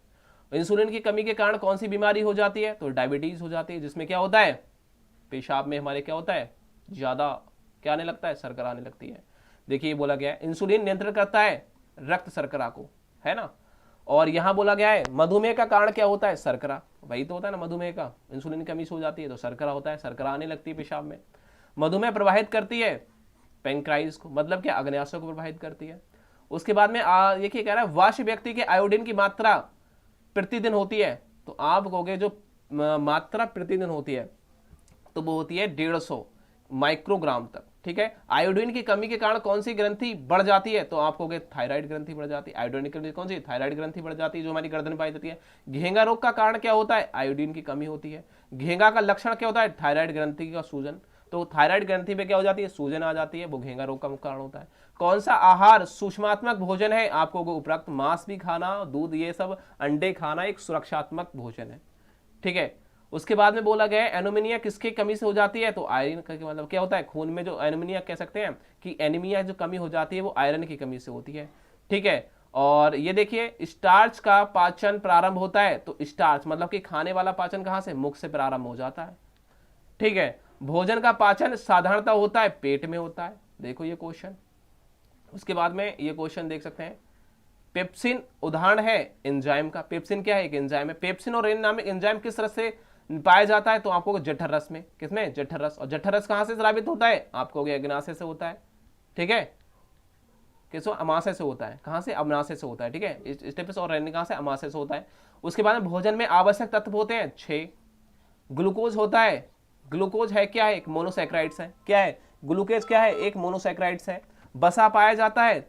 इंसुलिन की कमी के कारण कौन सी बीमारी हो जाती है, तो डायबिटीज हो जाती है, जिसमें क्या होता है, पेशाब में हमारे क्या होता है, ज्यादा क्या आने लगता है, शर्करा आने लगती है। देखिए बोला गया है इंसुलिन नियंत्रण करता है रक्त शर्करा को, है ना। और यहां बोला गया है मधुमेह का कारण क्या होता है, शर्करा, वही तो होता है ना मधुमेह का, इंसुलिन की कमी से हो जाती है तो शर्करा होता है, शर्करा आने लगती है पेशाब में। मधुमेह प्रभावित करती है पैंक्राइस को, मतलब क्या, अग्न्याशय को प्रभावित करती है। उसके बाद में देखिए कह रहा है वाष्य व्यक्ति के आयोडीन की मात्रा प्रतिदिन होती है, तो आप कहोगे जो मात्रा प्रतिदिन होती है तो वो होती है 150 माइक्रोग्राम तक, ठीक है। आयोडीन की कमी के कारण कौन सी ग्रंथि बढ़ जाती है, तो आप कहोगे थायराइड ग्रंथि बढ़ जाती है। आयोडीन की ग्रंथि कौन सी, थायराइड ग्रंथि बढ़ जाती है, जो हमारी गर्दन पाई जाती है। घेंगा रोग का कारण क्या होता है, आयोडीन की कमी होती है। घेंगा का लक्षण क्या होता है, थायराइड ग्रंथि का सूजन, तो थायराइड ग्रंथि पे क्या हो जाती है, सूजन आ जाती है, वो घेंगा रोग का मुख्य कारण होता है। कौन सा आहार सूक्ष्मात्मक भोजन है, आपको उपरोक्त मांस भी खाना, दूध, ये सब अंडे खाना एक सुरक्षात्मक भोजन है, ठीक है। उसके बाद में बोला गया एनीमिया किसकी कमी से हो जाती है, तो आयरन का मतलब क्या होता है, खून में जो एनीमिया कह सकते हैं कि एनीमिया जो कमी हो जाती है वो आयरन की कमी से होती है, ठीक है। और ये देखिए स्टार्च का पाचन प्रारंभ होता है, तो स्टार्च मतलब कि खाने वाला पाचन कहां से, मुख से प्रारंभ हो जाता है, ठीक है। भोजन का पाचन साधारणतः होता है पेट में होता है, देखो ये क्वेश्चन। उसके बाद में ये क्वेश्चन देख सकते हैं, पेप्सिन उदाहरण है एंजाइम का, पेप्सिन क्या है, एक एंजाइम है। पेप्सिन और रेन नामक एंजाइम किस रस से पाया जाता है, तो आपको जठर रस में, किसमें, जठर रस। और जठर रस कहां से स्रावित होता है, आपको अग्न्याशय से होता है, ठीक है। किसो, अमाशय से होता है, कहां से, अग्न्याशय से होता है, ठीक है। स्टेपिस और रेन कहां से, अमाशय से होता है। उसके बाद में भोजन में आवश्यक तत्व होते हैं 6। ग्लूकोज होता है, ग्लूकोज है क्या है, एक मोनोसैकेराइड्स है, क्या है, ग्लूकोज क्या है, एक मोनोसैकेराइड्स है। बसा पाया जाता है,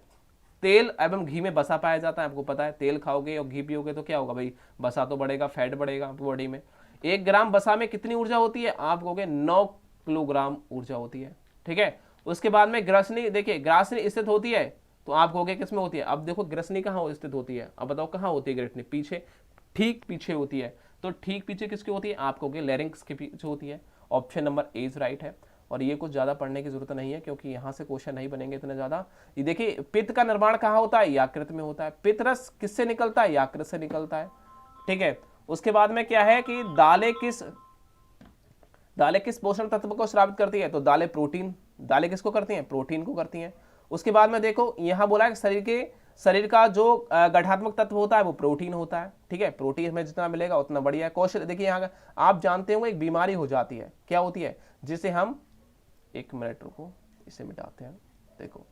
तेल एवं घी में बसा पाया जाता है, आपको पता है, तेल खाओगे और घी पियोगे तो क्या होगा भाई, बसा तो बढ़ेगा, फैट बढ़ेगा आपकी बॉडी में। 1 ग्राम बसा में कितनी ऊर्जा होती है, आप कहोगे 9 किलोग्राम ऊर्जा होती है, ठीक है। उसके बाद में ग्रसनी, देखिए ग्रासनी स्थित होती है तो आप कहोगे किसमें होती है। अब देखो ग्रसनी कहाँ स्थित होती है, अब बताओ कहाँ होती है ग्रसनी, पीछे, ठीक पीछे होती है। तो ठीक पीछे किसकी होती है, आप कहोगे लैरिंक्स के पीछे होती है। Option number A is right है। और ये कुछ ज्यादा पढ़ने की जरूरत नहीं है क्योंकि यहाँ से क्वेश्चन नहीं बनेंगे इतने ज्यादा। ये देखिए पित्त का निर्माण कहाँ होता है, यकृत में होता है। पित्त रस किससे निकलता है, यकृत से निकलता है, ठीक है। उसके बाद में क्या है कि दालें किस पोषण तत्व को स्रावित करती है, तो दालें प्रोटीन, दालें किसको करती हैं, प्रोटीन को करती हैं। उसके बाद में देखो यहाँ बोला है शरीर का जो गठात्मक तत्व होता है वो प्रोटीन होता है, ठीक है। प्रोटीन हमें जितना मिलेगा उतना बढ़िया है। क्वेश्चन देखिए यहाँ आप जानते हो एक बीमारी हो जाती है, क्या होती है, जिसे हम, एक मिनट रुको इसे मिटाते हैं। देखो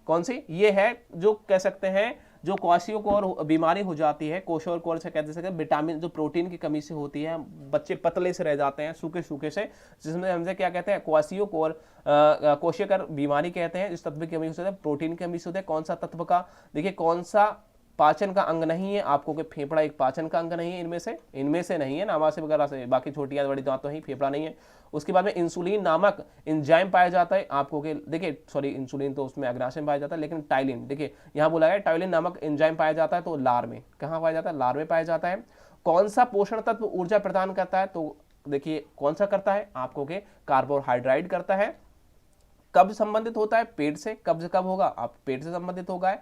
कौन सी ये है, जो कह सकते हैं जो कोशियों को और बीमारी हो जाती है, कोशोर कोर से कहते हैं, विटामिन जो प्रोटीन की कमी से होती है, बच्चे पतले से रह जाते हैं, सूखे सूखे से, जिसमें हमसे क्या कहते हैं, क्वासियो कोर कोशिकर बीमारी कहते हैं। इस तत्व की कमी से, प्रोटीन की कमी से होता है। कौन सा तत्व का, देखिए कौन सा पाचन का अंग नहीं है, आपको कि फेफड़ा एक पाचन का अंग नहीं है, इनमें से नहीं है, नामाशय वगैरह से, बाकी छोटी या बड़ी दांतों ही, फेफड़ा नहीं है। उसके बाद में इंसुलिन नामक एंजाइम पाया जाता है, आपको कि देखिए सॉरी इंसुलिन तो उसमें अग्नाशय में पाया जाता है, लेकिन टाइलिन, देखिए यहाँ बोला है टाइलिन नामक एंजाइम पाया जाता है, तो लार में, कहाँ पाया जाता है, लार में पाया जाता है। कौन सा पोषण तत्व ऊर्जा प्रदान करता है, तो देखिए कौन सा करता है, आपको कि कार्बोहाइड्रेट करता है। कब संबंधित होता है, पेट से, कब्ज कब होगा, आप पेट से संबंधित होगा।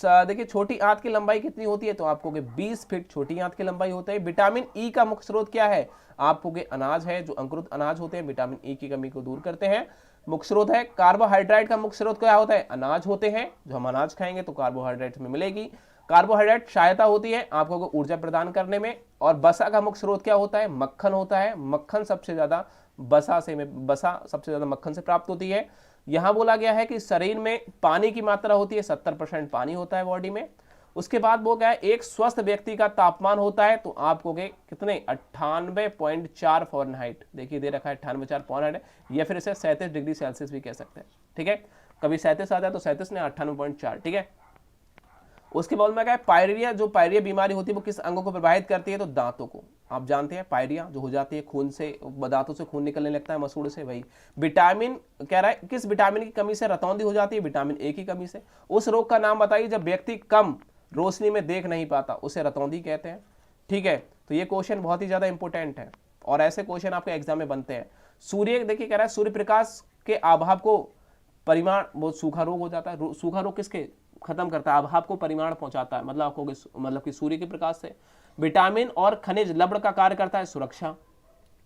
देखिए छोटी आंत की लंबाई कितनी होती है, तो आपको 20 फीट छोटी आंत की लंबाई होती है। विटामिन ई का मुख्य स्रोत क्या है, आपको अनाज है, जो अंकुरित अनाज होते हैं विटामिन ई की कमी को दूर करते हैं, मुख्य स्रोत है। कार्बोहाइड्रेट का मुख्य स्रोत क्या होता है, अनाज होते हैं, जो हम अनाज खाएंगे तो कार्बोहाइड्रेट में मिलेगी। कार्बोहाइड्रेट सहायता होती है आपको ऊर्जा प्रदान करने में। और बसा का मुख्य स्रोत क्या होता है, मक्खन होता है। मक्खन सबसे ज्यादा बसा सबसे ज्यादा मक्खन से प्राप्त होती है। यहां बोला गया है कि शरीर में पानी की मात्रा होती है, 70% पानी होता है बॉडी में। उसके बाद वो क्या है, एक स्वस्थ व्यक्ति का तापमान होता है, तो आपको कितने 98.4 फ़ारेनहाइट, देखिए दे रखा है 98.4 फ़ारेनहाइट, या फिर इसे 37 डिग्री सेल्सियस भी कह सकते हैं, ठीक है। कभी 37 आता है तो 37 ने 98.4, ठीक है। उसके बाद में क्या है, पायरिया, जो पायरिया बीमारी होती है वो किस अंगों को प्रभावित करती है, तो दांतों को। आप जानते हैं पायरिया जो हो जाती है खून से, दांतों से खून निकलने लगता है, मसूड़ से, वही। विटामिन कह रहा है किस विटामिन की कमी से रतौंधी हो जाती है, विटामिन ए की कमी से। उस रोग का नाम बताइए जब व्यक्ति कम रोशनी में देख नहीं पाता, उसे रतौंधी कहते हैं, ठीक है। तो ये क्वेश्चन बहुत ही ज्यादा इंपॉर्टेंट है और ऐसे क्वेश्चन आपके एग्जाम में बनते हैं। सूर्य, देखिए कह रहा है सूर्य प्रकाश के अभाव को परिमाण, वो सूखा रोग हो जाता है। सूखा रोग किसके खत्म करता है, अभाव को परिमाण पहुंचाता है, मतलब आपको मतलब कि सूर्य के प्रकाश से। विटामिन और खनिज लवण का कार्य करता है सुरक्षा,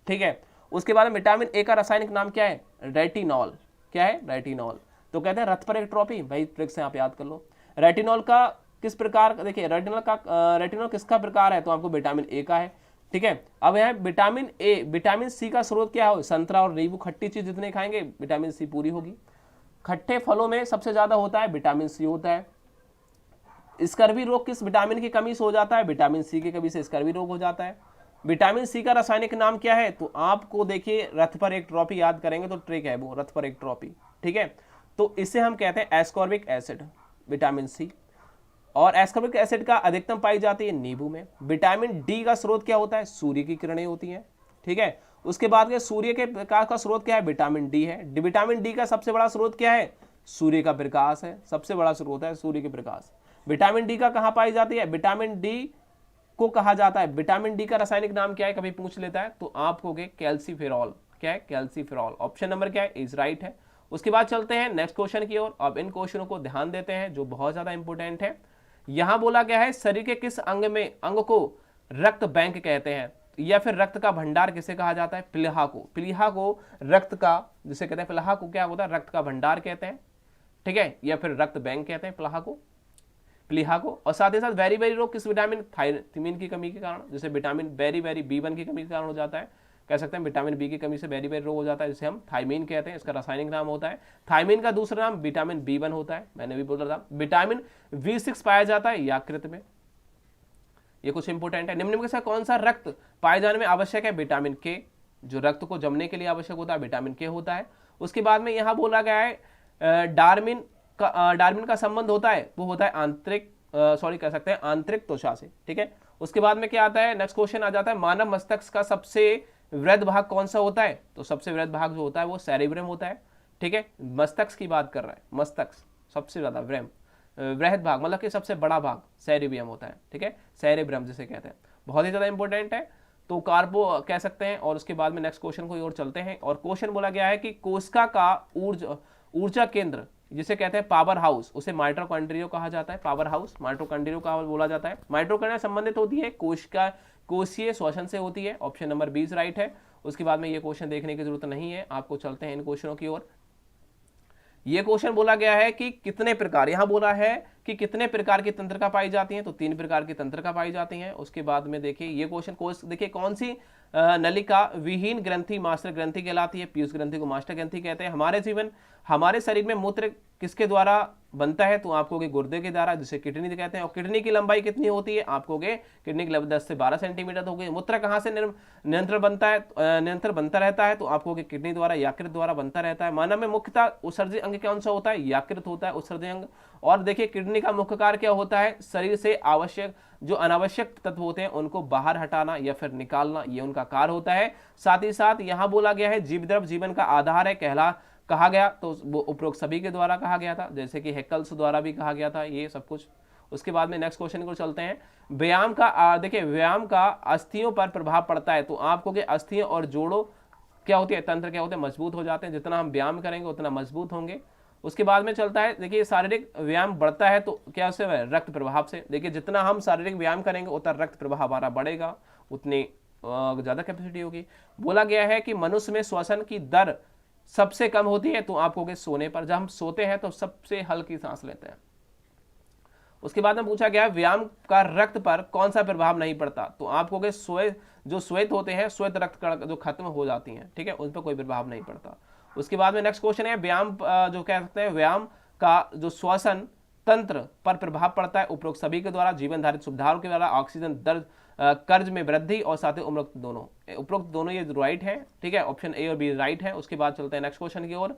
ठीक है। उसके बाद में विटामिन ए का रासायनिक नाम क्या है, रेटिनॉल। क्या है, रेटिनॉल। तो कहते हैं रथ पर एक ट्रॉफी, भाई ट्रिक से आप याद कर लो। रेटिनॉल का किस प्रकार, देखिए रेटिनॉल किसका प्रकार है, तो आपको विटामिन ए का है, ठीक है। अब यहाँ विटामिन ए, विटामिन सी का स्रोत क्या हो, संतरा और नींबू, खट्टी चीज जितने खाएंगे विटामिन सी पूरी होगी। खट्टे फलों में सबसे ज्यादा होता है विटामिन सी होता है। स्कर्वी रोग किस विटामिन की कमी से हो जाता है, विटामिन सी की कमी से स्कर्वी रोग हो जाता है। विटामिन सी का रासायनिक नाम क्या है, तो आपको देखिए रथ पर एक ट्रॉफी याद करेंगे तो ट्रिक है वो, रथ पर एक ट्रॉफी, ठीक है। तो इसे हम कहते हैं एस्कॉर्बिक एसिड, विटामिन सी। और एस्कॉर्बिक एसिड का अधिकतम पाई जाती है नींबू में। विटामिन डी का स्रोत क्या होता है, सूर्य की किरणें होती हैं, ठीक है। उसके बाद के सूर्य के प्रकाश का स्रोत क्या है, विटामिन डी है। विटामिन डी का सबसे बड़ा स्रोत क्या है, सूर्य का प्रकाश है, सबसे बड़ा स्रोत है सूर्य के प्रकाश। विटामिन डी का कहां पाई जाती है, विटामिन डी को कहा जाता है, विटामिन डी का रासायनिक नाम क्या है, कभी पूछ लेता है तो आप कहोगे कैल्सीफेरॉल। क्या है, कैल्सीफेरॉल। ऑप्शन नंबर क्या है, इज राइट है। उसके बाद चलते हैं नेक्स्ट क्वेश्चन की ओर। अब इन क्वेश्चनों को ध्यान देते हैं जो बहुत ज्यादा इंपॉर्टेंट है। यहां बोला गया है शरीर के किस अंग को रक्त बैंक कहते हैं, या फिर रक्त का भंडार किसे कहा जाता है, प्लीहा को। प्लीहा को रक्त का, जिसे कहते हैं प्लीहा को क्या होता है, रक्त का भंडार कहते हैं, ठीक है, या फिर रक्त बैंक कहते हैं प्लीहा को। और साथ ही साथ वेरी वेरी रोग किस विटामिन, थायमिन की कमी के कारण, जैसे विटामिन वेरी B1 की कमी के कारण हो जाता है, कह सकते हैं विटामिन बी की कमी से वेरी वेरी रोग हो जाता है, जिसे हम थायमीन कहते हैं। इसका रासायनिक नाम होता है, थायमीन का दूसरा नाम विटामिन B1 होता है, मैंने भी बोला था। विटामिन B6 पाया जाता है यकृत में, ये कुछ इंपोर्टेंट है। निम्न में से कौन सा रक्त पाए जाने में आवश्यक है, विटामिन के, जो रक्त को जमने के लिए आवश्यक होता है विटामिन के होता है। उसके बाद में यहां बोला गया है डार्विन का संबंध होता है, वो होता है आंतरिक कह सकते हैं आंतरिक त्वचा से, ठीक है। उसके बाद में क्या आता है, नेक्स्ट क्वेश्चन आ जाता है, मानव मस्तिष्क का सबसे वृहद भाग कौन सा होता है? तो सबसे वृहद भाग जो होता है वो सेरेब्रम होता है, ठीक है। मस्तिष्क की बात कर रहा है, मस्तिष्क सबसे ज्यादा वृहद भाग मतलब कि सबसे बड़ा भाग सेरेब्रम होता है, ठीक है, सेरेब्रम जिसे कहते हैं, बहुत ही ज्यादा इंपॉर्टेंट है। तो कार्बो कह सकते हैं। और उसके बाद में नेक्स्ट क्वेश्चन को और चलते हैं। और क्वेश्चन बोला गया है कि कोशिका का ऊर्जा केंद्र जिसे कहते हैं पावर हाउस, उसे माइटोकॉन्ड्रिया कहा जाता है। पावर हाउस माइटोकॉन्ड्रिया का बोला जाता है। माइटोकॉन्ड्रिया संबंधित होती है कोशिका कोशीय श्वसन से होती है। ऑप्शन नंबर 20 राइट है। उसके बाद में ये क्वेश्चन देखने की जरूरत नहीं है आपको, चलते हैं इन क्वेश्चनों की ओर। ये क्वेश्चन बोला गया है कि कितने प्रकार, यहां बोला है कि कितने प्रकार की तंत्रिका पाई जाती हैं, तो 3 प्रकार की तंत्रिका पाई जाती हैं। उसके बाद में देखिए ये क्वेश्चन देखिए कौन सी नलिका विहीन ग्रंथि मास्टर ग्रंथि कहलाती है? पीयूष ग्रंथि को मास्टर ग्रंथि कहते हैं। हमारे शरीर में मूत्र किसके द्वारा बनता है? तो आपको गुर्दे के द्वारा, जिसे किडनी कहते हैं। और किडनी की लंबाई कितनी होती है? आपको किडनी की लंबाई 10 से 12 सेंटीमीटर होगी। मूत्र कहाँ से निरंतर बनता है, निरंतर बनता रहता है? तो आपको किडनी द्वारा, यकृत द्वारा बनता रहता है। मानव में मुख्यतः उत्सर्जक अंग कौन सा होता है? यकृत होता है उत्सर्जक अंग। और देखिए किडनी का मुख्य कार्य क्या होता है? शरीर से आवश्यक जो अनावश्यक तत्व होते हैं उनको बाहर हटाना या फिर निकालना, ये उनका कार्य होता है। साथ ही साथ यहाँ बोला गया है जीवद्रव्य जीवन का आधार है कहा गया, तो वो उपरोक्त सभी के द्वारा कहा गया था, जैसे कि हेकल्स द्वारा भी कहा गया था ये सब कुछ। उसके बाद में नेक्स्ट क्वेश्चन को चलते हैं। व्यायाम का देखिए व्यायाम का अस्थियों पर प्रभाव पड़ता है। तो आपको कि अस्थियों और जोड़ों क्या होती है, तंत्र क्या होते हैं? मजबूत हो जाते हैं। जितना हम व्यायाम करेंगे उतना मजबूत होंगे। उसके बाद में चलता है, देखिए शारीरिक व्यायाम बढ़ता है तो क्या से रक्त प्रभाव से। देखिए जितना हम शारीरिक व्यायाम करेंगे उतना रक्त प्रभाव हमारा बढ़ेगा, उतनी ज्यादा कैपेसिटी होगी। बोला गया है कि मनुष्य में श्वसन की दर सबसे कम होती है, तो आप कहोगे सोने पर। जब हम सोते हैं तो सबसे हल्की सांस लेते हैं। उसके बाद में पूछा गया व्यायाम का रक्त पर कौन सा प्रभाव नहीं पड़ता? तो आप कहोगे जो श्वेत होते हैं, श्वेत रक्त कण जो खत्म हो जाती हैं, ठीक है, उन पर कोई प्रभाव नहीं पड़ता। उसके बाद में नेक्स्ट क्वेश्चन है व्यायाम जो कह सकते हैं व्यायाम का जो श्वसन तंत्र पर प्रभाव पड़ता है उपरोक्त सभी के द्वारा। जीवन धारित सुविधाओं के द्वारा, ऑक्सीजन दर कर्ज में वृद्धि और साथ ही उपरोक्त दोनों ये राइट है, ठीक है, ऑप्शन ए और बी राइट है। उसके बाद चलते हैं नेक्स्ट क्वेश्चन की ओर।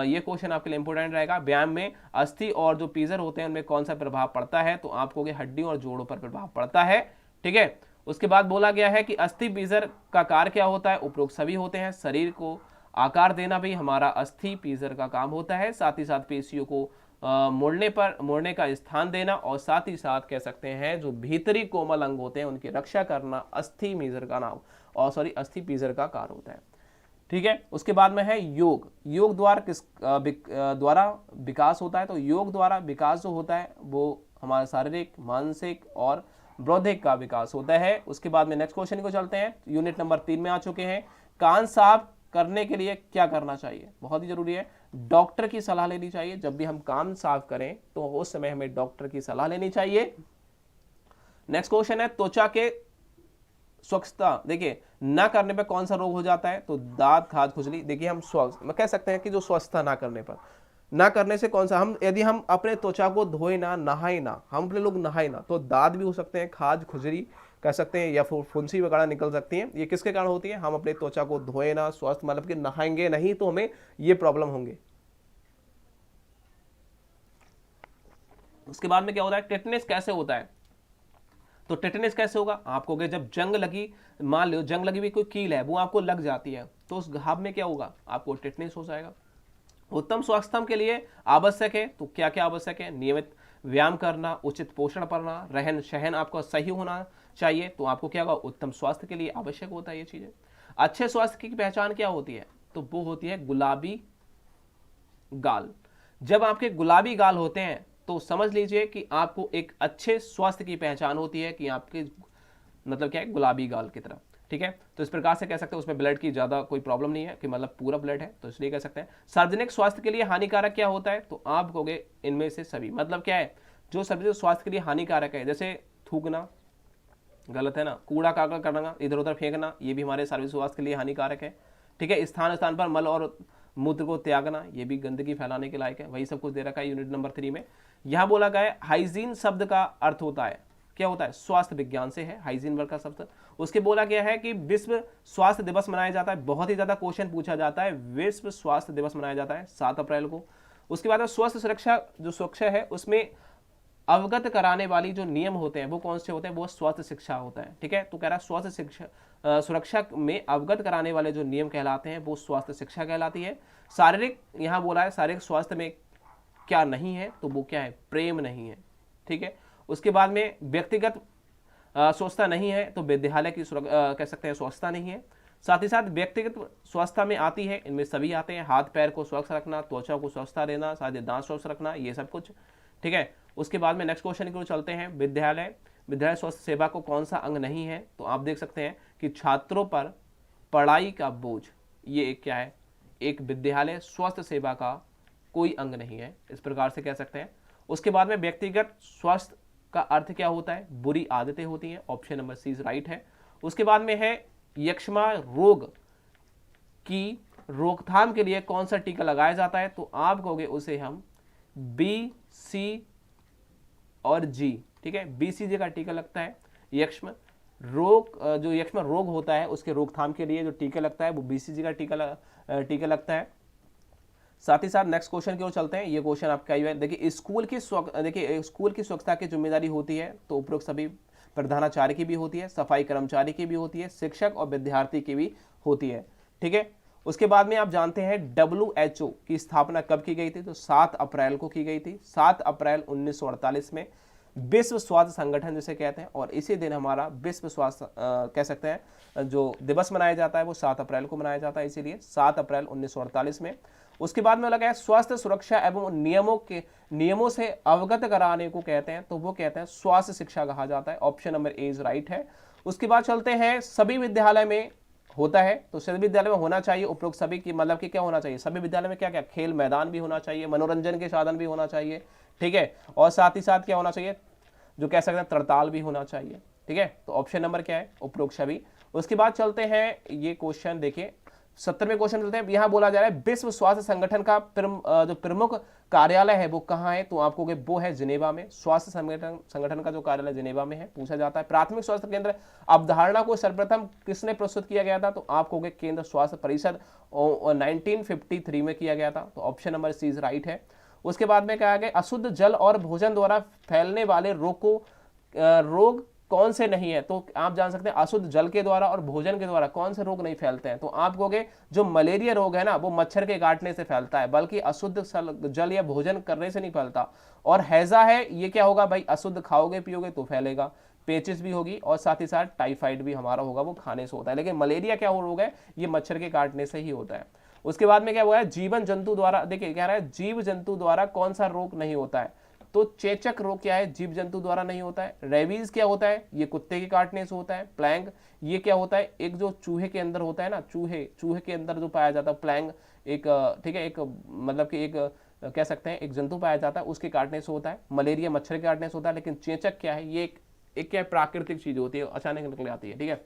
ये क्वेश्चन आपके लिए इंपॉर्टेंट रहेगा। व्यायाम में अस्थि और जो पीजर होते हैं उनमें कौन सा प्रभाव पड़ता है? तो आपको हड्डियों और जोड़ों पर प्रभाव पड़ता है, ठीक है। उसके बाद बोला गया है कि अस्थि पीजर का कार्य क्या होता है? उपरोक्त सभी होते हैं। शरीर को आकार देना भी हमारा अस्थि पीजर का काम होता है। साथ ही साथ पेशियों को मोड़ने का स्थान देना, और साथ ही साथ कह सकते हैं जो भीतरी कोमल अंग होते हैं उनकी रक्षा करना अस्थि पीजर का नाम अस्थि पीजर का कार्य होता है, ठीक है। उसके बाद में है योग द्वारा किस द्वारा विकास होता है? तो योग द्वारा विकास जो होता है वो हमारा शारीरिक, मानसिक और बौद्धिक का विकास होता है। उसके बाद में नेक्स्ट क्वेश्चन को चलते हैं। यूनिट नंबर 3 में आ चुके हैं। कान साफ करने के लिए क्या करना चाहिए? बहुत ही जरूरी है, डॉक्टर की सलाह लेनी चाहिए। जब भी हम कान साफ करें तो उस समय हमें डॉक्टर की सलाह लेनी चाहिए। नेक्स्ट क्वेश्चन है त्वचा के स्वच्छता देखिए ना करने पर कौन सा रोग हो जाता है? तो दांत, खाज, खुजली। देखिए हम कह सकते हैं कि जो स्वच्छता ना करने से कौन सा, यदि हम अपने त्वचा को धोए ना, नहाए ना, हम अपने लोग नहाए ना, तो दांत भी हो सकते हैं, खाज, खुजली कह सकते हैं, या फुंसी वगैरह निकल सकती है। ये किसके कारण होती है? हम अपने त्वचा को धोए ना, स्वस्थ मतलब कि नहाएंगे नहीं तो हमें ये प्रॉब्लम होंगे। उसके बाद में क्या होता है? टेटनेस कैसे होता है? तो टेटनेस कैसे होगा? आपको जब जंग लगी, मान लो जंग लगी हुई कोई कील है वो आपको लग जाती है, तो उस घाव में क्या होगा? आपको टेटनेस हो जाएगा। उत्तम स्वास्थ्य के लिए आवश्यक है, तो क्या क्या आवश्यक है? नियमित व्यायाम करना, उचित पोषण करना, रहन सहन आपका सही होना चाहिए, तो आपको क्या होगा? उत्तम स्वास्थ्य के लिए आवश्यक होता है ये चीजें। अच्छे स्वास्थ्य की पहचान क्या होती है? तो वो होती है गुलाबी गाल। जब आपके गुलाबी गाल होते हैं तो समझ लीजिए कि आपको एक अच्छे स्वास्थ्य की पहचान होती है कि आपके मतलब क्या है? गुलाबी गाल की तरह, ठीक है। तो इस प्रकार से कह सकते हैं उसमें ब्लड की ज्यादा कोई प्रॉब्लम नहीं है कि मतलब पूरा ब्लड है, तो इसलिए कह सकते हैं। सार्वजनिक स्वास्थ्य के लिए हानिकारक क्या होता है? तो आप कहोगे इनमें से सभी, मतलब क्या है? जो सभी स्वास्थ्य के लिए हानिकारक है, जैसे थूकना गलत है ना, कूड़ा काकड़ करना, इधर उधर फेंकना, ये भी हमारे शारीरिक स्वास्थ्य के लिए हानिकारक है, ठीक है। स्थान स्थान पर मल और मूत्र को त्यागना, ये भी गंदगी फैलाने के लायक है। वही सब कुछ दे रखा है यूनिट नंबर 3 में। यहां बोला गया है हाइजीन शब्द का अर्थ होता है, क्या होता है? स्वास्थ्य विज्ञान से है हाइजीन वर्ग का शब्द। उसके बोला गया है कि विश्व स्वास्थ्य दिवस मनाया जाता है, बहुत ही ज्यादा क्वेश्चन पूछा जाता है। विश्व स्वास्थ्य दिवस मनाया जाता है 7 अप्रैल को। उसके बाद स्वस्थ सुरक्षा जो सुरक्षा है उसमें अवगत कराने वाली जो नियम होते हैं वो कौन से होते हैं, वो स्वास्थ्य शिक्षा होता है। ठीक है, तो कह रहा है स्वास्थ्य शिक्षा सुरक्षा में अवगत कराने वाले जो नियम कहलाते हैं वो स्वास्थ्य शिक्षा कहलाती है। शारीरिक, यहाँ बोला है शारीरिक स्वास्थ्य में क्या नहीं है, तो वो क्या है, प्रेम नहीं है। ठीक है, उसके बाद में व्यक्तिगत स्वच्छता नहीं है, तो विद्यालय की कह सकते हैं स्वच्छता नहीं है। साथ ही साथ व्यक्तिगत स्वच्छता में आती है, इनमें सभी आते हैं, हाथ पैर को स्वच्छ रखना, त्वचा को स्वच्छता देना, साथ ही दांत स्वच्छ रखना, ये सब कुछ। ठीक है, उसके बाद में नेक्स्ट क्वेश्चन की ओर चलते हैं। विद्यालय स्वास्थ्य सेवा को कौन सा अंग नहीं है, तो आप देख सकते हैं कि छात्रों पर पढ़ाई का बोझ, ये एक क्या है, एक विद्यालय स्वास्थ्य सेवा का कोई अंग नहीं है, इस प्रकार से कह सकते हैं। उसके बाद में व्यक्तिगत स्वास्थ्य का अर्थ क्या होता है, बुरी आदतें होती हैं, ऑप्शन नंबर सी राइट है। उसके बाद में है यक्ष्मा रोग की रोकथाम के लिए कौन सा टीका लगाया जाता है, तो आप कहोगे उसे हम बी, सी और जी। ठीक है, BCG का टीका लगता है। यक्ष्मा रोग होता है उसके रोकथाम के लिए जो टीका लगता है वो BCG का टीका लगता है। साथ ही साथ नेक्स्ट क्वेश्चन की ओर चलते हैं। ये क्वेश्चन आपका ही है, देखिए स्कूल की स्वच्छता की जिम्मेदारी होती है, तो उपरोक्त सभी प्रधानाचार्य की भी होती है, सफाई कर्मचारी की भी होती है, शिक्षक और विद्यार्थी की भी होती है। ठीक है, उसके बाद में आप जानते हैं WHO की स्थापना कब की गई थी, तो 7 अप्रैल को की गई थी, 7 अप्रैल 1948 में। विश्व स्वास्थ्य संगठन जिसे कहते हैं, और इसी दिन हमारा विश्व स्वास्थ्य कह सकते हैं जो दिवस मनाया जाता है वो 7 अप्रैल को मनाया जाता है, इसीलिए 7 अप्रैल 1948 में। उसके बाद में लगा है स्वास्थ्य सुरक्षा एवं नियमों से अवगत कराने को कहते हैं, तो वो कहते हैं स्वास्थ्य शिक्षा कहा जाता है, option number A is right है। उसके बाद चलते हैं, सभी विद्यालय में होता है, तो सभी विद्यालय में होना चाहिए उपरोक्त सभी की, मतलब कि क्या होना चाहिए, सभी विद्यालय में क्या क्या, खेल मैदान भी होना चाहिए, मनोरंजन के साधन भी होना चाहिए। ठीक है, और साथ ही साथ क्या होना चाहिए, जो कह सकते हैं तड़ताल भी होना चाहिए। ठीक है, तो ऑप्शन नंबर क्या है, उपरोक्त सभी। उसके बाद चलते हैं, ये क्वेश्चन देखिए 70वें क्वेश्चन चलते हैं। यहां बोला जा रहा है विश्व स्वास्थ्य संगठन का जो प्रमुख कार्यालय है वो कहाँ है, तो आपको वो है जिनेवा में। स्वास्थ्य संगठन का जो कार्यालय जिनेवा में है, पूछा जाता है। प्राथमिक स्वास्थ्य केंद्र अवधारणा को सर्वप्रथम किसने प्रस्तुत किया गया था, तो आपको केंद्र स्वास्थ्य परिषद 1953 में किया गया था, तो option number C is right है। उसके बाद में कहा गया अशुद्ध जल और भोजन द्वारा फैलने वाले रोग कौन से नहीं है, तो आप जान सकते हैं अशुद्ध जल के द्वारा और भोजन के द्वारा कौन से रोग नहीं फैलते हैं, तो आप कहोगे जो मलेरिया रोग है ना वो मच्छर के काटने से फैलता है, बल्कि अशुद्ध जल या भोजन करने से नहीं फैलता। और हैजा है, ये क्या होगा भाई, अशुद्ध खाओगे पियोगे तो फैलेगा, पेचिस भी होगी, और साथ ही साथ टाइफाइड भी हमारा होगा, वो खाने से होता है। लेकिन मलेरिया क्या रोग है, ये मच्छर के काटने से ही होता है। उसके बाद में क्या हुआ है, जीवन जंतु द्वारा, देखिए कह रहा है जीव जंतु द्वारा कौन सा रोग नहीं होता है, तो चेचक रोग क्या है, जीव जंतु द्वारा नहीं होता है। रेबीज क्या होता है, ये कुत्ते के काटने से होता है। प्लैंग ये क्या होता है, एक जो चूहे के अंदर होता है ना, चूहे के अंदर जो पाया जाता है प्लैंग, एक ठीक है, एक मतलब कि एक कह सकते हैं एक जंतु पाया जाता है, उसके काटने से होता है। मलेरिया मच्छर के काटने से होता है, लेकिन चेचक क्या है, ये एक क्या प्राकृतिक चीज होती है, अचानक निकल आती है। ठीक है,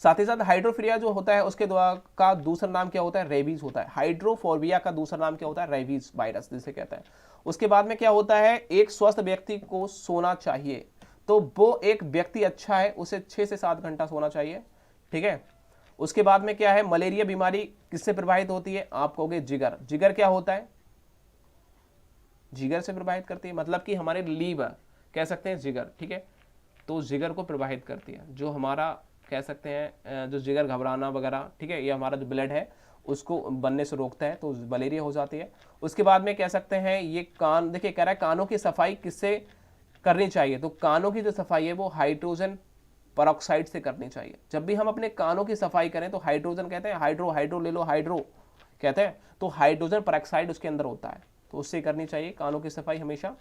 साथ ही साथ हाइड्रोफोबिया जो होता है उसके का दूसरा नाम क्या होता है, रेबीज होता है। हाइड्रोफोबिया का दूसरा नाम क्या होता है, रेबीज वायरस जिसे कहते हैं। उसके बाद में क्या होता है, एक स्वस्थ व्यक्ति को सोना चाहिए, तो वो एक व्यक्ति अच्छा है उसे 6 से 7 घंटा सोना चाहिए। ठीक है, उसके बाद में क्या है, मलेरिया बीमारी किससे प्रभावित होती है, आप कहोगे जिगर क्या होता है, जिगर से प्रभावित करती है, मतलब कि हमारे लीवर कह सकते हैं जिगर। ठीक है, तो जिगर को प्रभावित करती है, जो हमारा कह सकते हैं जो जिगर घबराना वगैरह, ठीक है, ये हमारा जो ब्लड है उसको बनने से रोकता है, तो मलेरिया हो जाती है। उसके बाद में कह सकते हैं ये कान, देखिए कह रहा है कानों की सफाई किससे करनी चाहिए, तो कानों की जो सफाई है वो हाइड्रोजन परऑक्साइड से करनी चाहिए। जब भी हम अपने कानों की सफाई करें तो हाइड्रोजन कहते हैं, हाइड्रो ले लो, हाइड्रो कहते हैं, तो हाइड्रोजन परऑक्साइड उसके अंदर होता है, तो उससे करनी चाहिए कानों की सफाई हमेशा।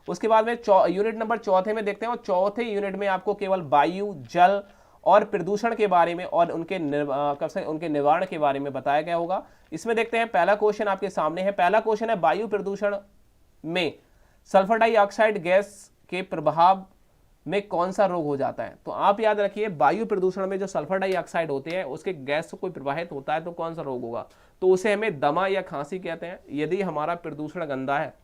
उसके बाद में यूनिट नंबर 4 में देखते हैं, और चौथे यूनिट में आपको केवल वायु, जल और प्रदूषण के बारे में और उनके निवारण के बारे में बताया गया होगा। इसमें देखते हैं, पहला क्वेश्चन आपके सामने है। पहला क्वेश्चन है, वायु प्रदूषण में सल्फर डाइऑक्साइड गैस के प्रभाव में कौन सा रोग हो जाता है, तो आप याद रखिए वायु प्रदूषण में जो सल्फर डाइऑक्साइड होते हैं उसके गैस से कोई प्रभावित होता है तो कौन सा रोग होगा, तो उसे हमें दमा या खांसी कहते हैं। यदि हमारा प्रदूषण गंदा है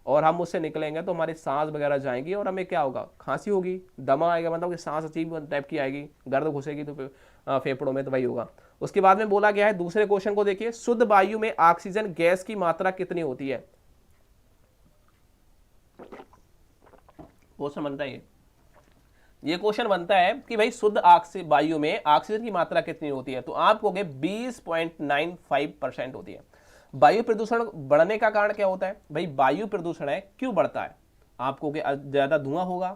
और हम उससे निकलेंगे तो हमारी सांस वगैरह जाएंगी और हमें क्या होगा, खांसी होगी, दमा आएगा, मतलब कि सांस अजीब टाइप की आएगी, गर्द घुसेगी तो फेफड़ों में, तो वही होगा। उसके बाद में बोला गया है, दूसरे क्वेश्चन को देखिए, शुद्ध वायु में ऑक्सीजन गैस की मात्रा कितनी होती है, क्वेश्चन बनता है ये क्वेश्चन बनता है कि भाई शुद्ध वायु में ऑक्सीजन की मात्रा कितनी होती है, तो आप कहोगे 20.95% होती है। वायु प्रदूषण बढ़ने का कारण क्या होता है, भाई वायु प्रदूषण है क्यों बढ़ता है, आप कहोगे ज्यादा धुआं होगा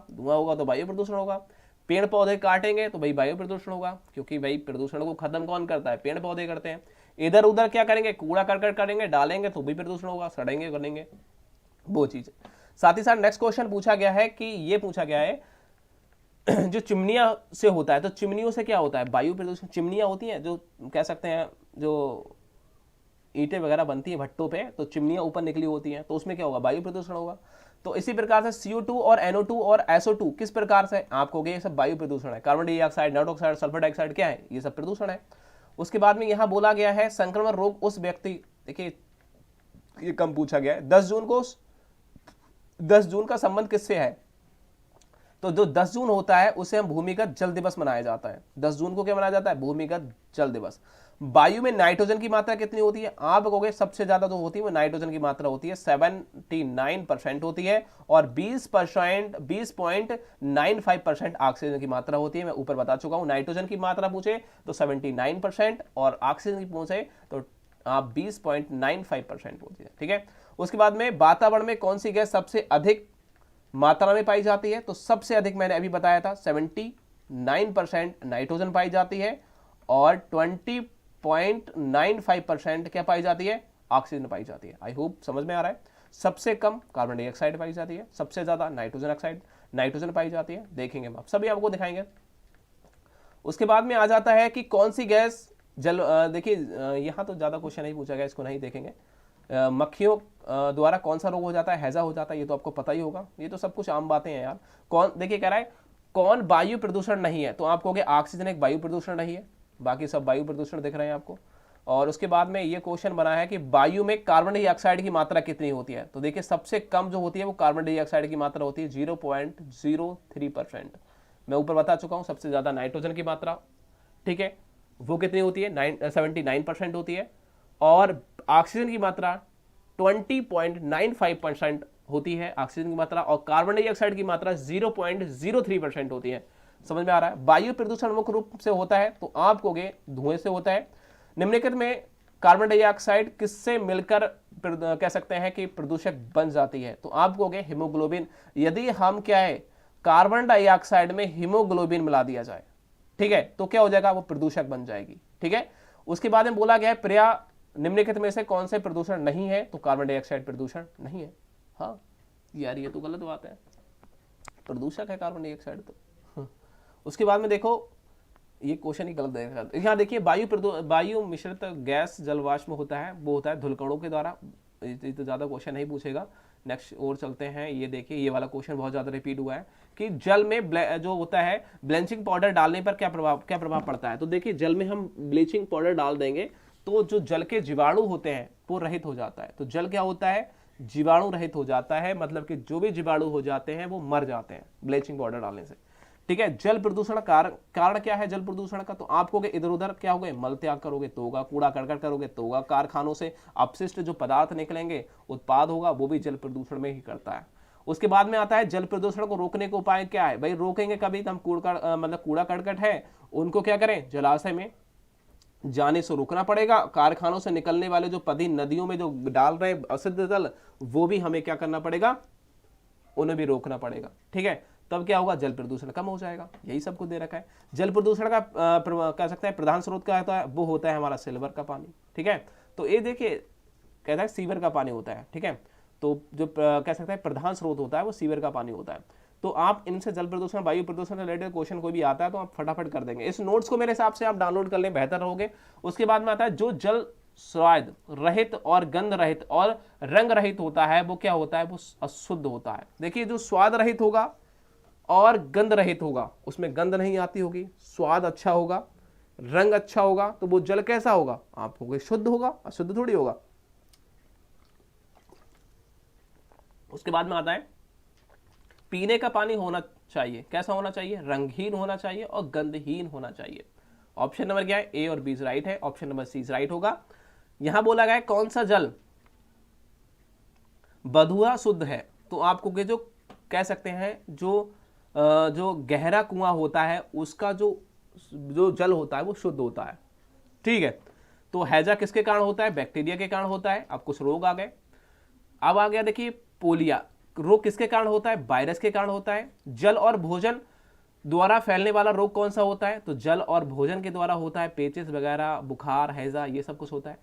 तो वायु प्रदूषण होगा, पेड़ पौधे काटेंगे तो भाई वायु प्रदूषण होगा, क्योंकि भाई प्रदूषण को खत्म कौन करता है, पेड़ पौधे करते हैं। इधर उधर क्या करेंगे, कूड़ा करकट करेंगे डालेंगे तो भी प्रदूषण होगा, सड़ेंगे करेंगे वो चीज। साथ ही साथ नेक्स्ट क्वेश्चन पूछा गया है कि ये पूछा गया है जो चिमनिया से होता है, तो चिमनियों से क्या होता है वायु प्रदूषण। चिमनियां होती हैं जो कह सकते हैं जो ईंटें वगैरह बनती है भट्टों पे, तो चिमनियां ऊपर निकली होती हैं, तो उसमें क्या होगा, वायु प्रदूषण होगा। तो इसी प्रकार से CO2 और NO2 और SO2 किस प्रकार से, आप कहोगे ये सब वायु प्रदूषण है। Carbon dioxide, nitrogen oxide, sulphur dioxide क्या है, ये सब प्रदूषण है। उसके बाद में यहां बोला गया है संक्रमण रोग उस व्यक्ति, देखिए ये कम पूछा गया है, 10 जून का संबंध किससे है, तो जो 10 जून होता है उसे हम भूमिगत जल दिवस मनाया जाता है। 10 जून को क्या मनाया जाता है, भूमिगत जल दिवस। वायु में नाइट्रोजन की मात्रा कितनी होती है, आप कहोगे सबसे ज्यादा जो होती है वो नाइट्रोजन की मात्रा होती है, 79% होती है, और 20.95% ऑक्सीजन की मात्रा होती है। मैं ऊपर बता चुका हूं, नाइट्रोजन की मात्रा पूछे तो 79% और ऑक्सीजन की पूछे तो आप 20.95% होती है, ठीक है। उसके बाद में वातावरण में कौन सी गैस सबसे अधिक मात्रा में पाई जाती है, तो सबसे अधिक मैंने अभी बताया था 79% नाइट्रोजन पाई जाती है, और 20.95% क्या पाई जाती है, ऑक्सीजन पाई जाती है। आई होप समझ में आ रहा है। सबसे कम कार्बन डाइऑक्साइड पाई जाती है, सबसे ज्यादा नाइट्रोजन पाई जाती है, देखेंगे हम सभी आपको दिखाएंगे। उसके बाद में आ जाता है कि कौन सी गैस जल, देखिए यहां तो ज्यादा क्वेश्चन नहीं पूछा गया, इसको नहीं देखेंगे। मक्खियों द्वारा कौन सा रोग हो जाता है, हैजा हो जाता है, ये तो आपको पता ही होगा, ये तो सब कुछ आम बातें हैं यार। कौन, देखिए कह रहा है कौन वायु प्रदूषण नहीं है, तो आप कहोगे ऑक्सीजन एक वायु प्रदूषण नहीं है, बाकी सब वायु प्रदूषण दिख रहे हैं आपको। और उसके बाद में ये क्वेश्चन बना है कि वायु में कार्बन डाइऑक्साइड की मात्रा कितनी होती है, तो देखिए सबसे कम जो होती है वो कार्बन डाइऑक्साइड की मात्रा होती है 0.03%। मैं ऊपर बता चुका हूं, सबसे ज्यादा नाइट्रोजन की मात्रा, ठीक है, वो कितनी होती है 79% होती है, और ऑक्सीजन की मात्रा 20.95% होती है ऑक्सीजन की मात्रा, और कार्बन डाइऑक्साइड की मात्रा 0.03% होती है। समझ में आ रहा है। वायु प्रदूषण मुख्य रूप से होता है, तो आप कहोगे धुएं से होता है। निम्नलिखित में कार्बन डाइऑक्साइड किससे मिलकर कह सकते हैं कि प्रदूषक बन जाती है, तो आप कहोगे हीमोग्लोबिन। यदि हम क्या है कार्बन डाइऑक्साइड में हीमोग्लोबिन मिला दिया जाए, ठीक है, तो क्या हो जाएगा, वो प्रदूषक बन जाएगी, ठीक है। उसके बाद में बोला गया है पर्या निम्नलिखित में से कौन से प्रदूषण नहीं है, तो कार्बन डाइऑक्साइड प्रदूषण नहीं है। हाँ यार ये तो गलत बात है, प्रदूषक है कार्बन डाइऑक्साइड तो। उसके बाद में देखो ये क्वेश्चन ही गलत देगा, यहाँ देखिए वायु मिश्रित गैस जलवाष्प होता है, वो होता है धूलकणों के द्वारा। ये तो ज्यादा क्वेश्चन नहीं पूछेगा, नेक्स्ट और चलते हैं। ये देखिए ये वाला क्वेश्चन बहुत ज्यादा रिपीट हुआ है कि जल में जो होता है ब्लीचिंग पाउडर डालने पर क्या प्रभाव पड़ता है, तो देखिए जल में हम ब्लीचिंग पाउडर डाल देंगे तो जो जल के जीवाणु होते हैं वो रहित हो जाता है। तो जल क्या होता है, जीवाणु रहित हो जाता है, मतलब कि जो भी जीवाणु हो जाते हैं वो मर जाते हैं ब्लीचिंग पाउडर डालने से, ठीक है। जल प्रदूषण कारण क्या है जल प्रदूषण का, तो आप कहोगे इधर उधर क्या होगा, मल त्याग करोगे तो होगा, कूड़ा करकट करोगे तो होगा, कारखानों से अपशिष्ट जो पदार्थ निकलेंगे उत्पाद होगा, वो भी जल प्रदूषण में ही करता है। उसके बाद में आता है जल प्रदूषण को रोकने का उपाय क्या है, भाई रोकेंगे कभी तो हम कूड़ा करकट है उनको क्या करें, जलाशय में जाने से रोकना पड़ेगा। कारखानों से निकलने वाले जो पदी नदियों में जो डाल रहे अशुद्ध जल, वो भी हमें क्या करना पड़ेगा, उन्हें भी रोकना पड़ेगा, ठीक है। तब क्या होगा, जल प्रदूषण कम हो जाएगा। यही सब कुछ दे रखा है। जल प्रदूषण का कह सकते हैं प्रधान स्रोत क्या होता है, वो होता है हमारा सिल्वर का पानी, ठीक है। तो ये देखिए कहता है सीवर का पानी होता है, ठीक है। तो जो कह सकते हैं प्रधान स्रोत होता है वो सीवर का पानी होता है। तो आप इनसे जल प्रदूषण वायु प्रदूषण रिलेटेड क्वेश्चन कोई भी आता है तो आप फटाफट कर देंगे। इस नोट्स को मेरे हिसाब से आप डाउनलोड कर लें, बेहतर रहोगे। उसके बाद में आता है जो जल स्वाद रहित और गंध रहित और रंग रहित होता है वो क्या होता है, वो अशुद्ध होता है। देखिए जो स्वाद रहित होगा और गंध रहित होगा, उसमें गंध नहीं आती होगी, स्वाद अच्छा होगा, रंग अच्छा होगा, तो वो जल कैसा होगा, आप कहोगे शुद्ध होगा, अशुद्ध थोड़ी होगा। उसके बाद में आता है पीने का पानी होना चाहिए, कैसा होना चाहिए, रंगहीन होना चाहिए और गंधहीन होना चाहिए। ऑप्शन नंबर क्या है, ए और बी राइट है, ऑप्शन नंबर सी राइट होगा। यहां बोला गया है कौन सा जल बधुआ शुद्ध है, तो आपको जो कह सकते हैं जो गहरा कुआं होता है उसका जो जो जल होता है वो शुद्ध होता है। ठीक है, तो हैजा किसके कारण होता है? बैक्टीरिया के कारण होता है। अब कुछ रोग आ गए। अब आ गया देखिए पोलिया रोग किसके कारण होता है? वायरस के कारण होता है। जल और भोजन द्वारा फैलने वाला रोग कौन सा होता है? तो जल और भोजन के द्वारा होता है। पेचिस वगैरह, बुखार, हैजा, ये सब कुछ होता है।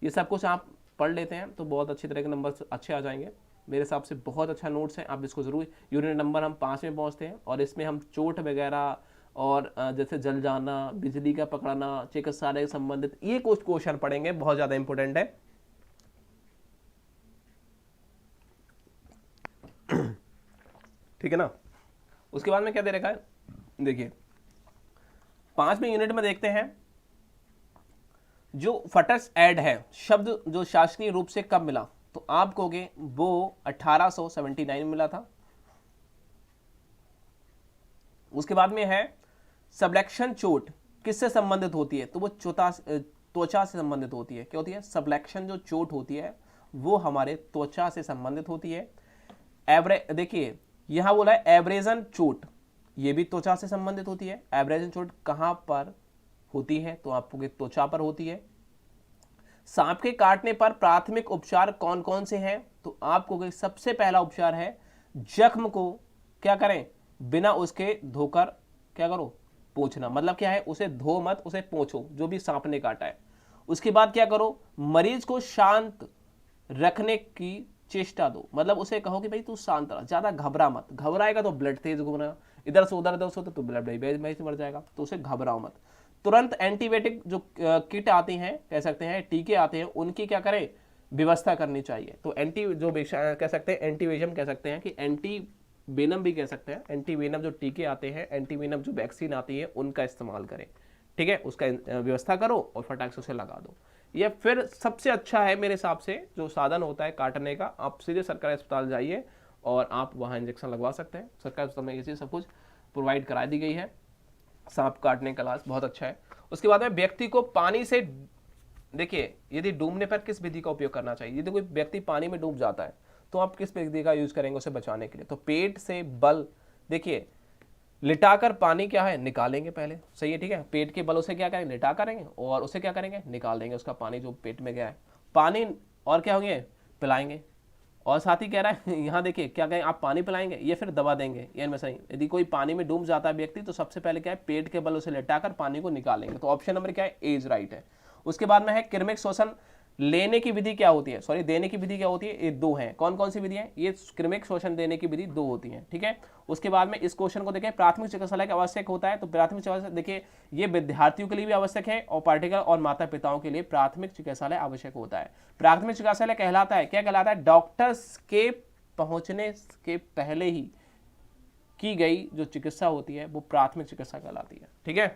ये सब कुछ आप पढ़ लेते हैं तो बहुत अच्छी तरह के नंबर अच्छे आ जाएंगे। मेरे हिसाब से बहुत अच्छा नोट्स है, आप इसको जरूर। यूनिट नंबर हम 5 में पहुंचते हैं और इसमें हम चोट वगैरह और जैसे जल जाना, बिजली का पकड़ना, चिकित्सालय से संबंधित ये कुछ क्वेश्चन पढ़ेंगे, बहुत ज़्यादा इंपॉर्टेंट है। ठीक है ना। उसके बाद में क्या दे रखा है देखिए 5वें यूनिट में देखते हैं जो फटस एड है शब्द जो शासकीय रूप से कब मिला? तो आप कहोगे वो 1879 में मिला था। उसके बाद में है सबलेक्शन चोट किससे संबंधित होती है? तो वो त्वचा से संबंधित होती है। क्या होती है? सबलेक्शन जो चोट होती है वो हमारे त्वचा से संबंधित होती है। देखिए यहां बोला है एब्रेजन चोट, ये भी त्वचा से संबंधित होती है। एब्रेजन चोट कहां पर होती है? तो आपको त्वचा पर होती है। सांप के काटने पर प्राथमिक उपचार कौन कौन से हैं? तो आपको सबसे पहला उपचार है जख्म को क्या करें? बिना उसके धोकर क्या करो? पोंछना। मतलब क्या है? उसे धो मत, उसे पोंछो जो भी सांप ने काटा है। उसके बाद क्या करो? मरीज को शांत रखने की चेष्टा दो। मतलब उसे कहो कि भाई तू शांत रह, ज्यादा घबरा मत। घबराएगा तो ब्लड तेज घूमना, इधर से उधर से तो ब्लड में मर जाएगा। तो उसे घबराओ मत। तुरंत एंटीबायोटिक जो किट आती हैं, कह सकते हैं टीके आते हैं, उनकी क्या करें? व्यवस्था करनी चाहिए। तो एंटी जो कह सकते हैं एंटीवेजम कह सकते हैं कि एंटी वेनम भी कह सकते हैं। एंटी वेनम जो टीके आते हैं, एंटी वेनम जो वैक्सीन आती है, उनका इस्तेमाल करें। ठीक है, उसका व्यवस्था करो और फटाक से उसे लगा दो। या फिर सबसे अच्छा है मेरे हिसाब से जो साधन होता है काटने का, आप सीधे सरकारी अस्पताल जाइए और आप वहाँ इंजेक्शन लगवा सकते हैं। सरकारी अस्पताल में ये चीज़ सब कुछ प्रोवाइड करा दी गई है। सांप काटने का इलाज बहुत अच्छा है। उसके बाद में व्यक्ति को पानी से देखिए यदि डूबने पर किस विधि का उपयोग करना चाहिए? यदि कोई व्यक्ति पानी में डूब जाता है तो आप किस विधि का यूज करेंगे उसे बचाने के लिए? तो पेट से बल देखिए लिटाकर पानी क्या है? निकालेंगे पहले। सही है, ठीक है। पेट के बल उसे क्या करेंगे? लिटा करेंगे और उसे क्या करेंगे? निकाल देंगे उसका पानी जो पेट में गया है। पानी और क्या होंगे? पिलाएंगे। और साथ ही कह रहा है यहाँ देखिए क्या कहें? आप पानी पिलाएंगे या फिर दवा देंगे? ये में सही। यदि कोई पानी में डूब जाता है व्यक्ति तो सबसे पहले क्या है? पेट के बल उसे लिटाकर पानी को निकालेंगे। तो ऑप्शन नंबर क्या है? एज राइट है। उसके बाद में है क्रमिक श्वसन लेने की विधि क्या होती है? सॉरी, देने की विधि क्या होती है? ये दो हैं। कौन कौन सी विधि है? ये क्रमिक श्वसन देने की विधि दो होती है। ठीक है। उसके बाद में इस क्वेश्चन को देखें, प्राथमिक चिकित्सालय आवश्यक होता है। तो प्राथमिक चिकित्सालय देखिए ये विद्यार्थियों के लिए भी आवश्यक है और पाठ्यक्रम और माता पिताओं के लिए प्राथमिक चिकित्सालय आवश्यक होता है। प्राथमिक चिकित्सालय कहलाता है क्या? कहलाता है डॉक्टर्स के पहुंचने के पहले ही की गई जो चिकित्सा होती है वो प्राथमिक चिकित्सा कहलाती है। ठीक है,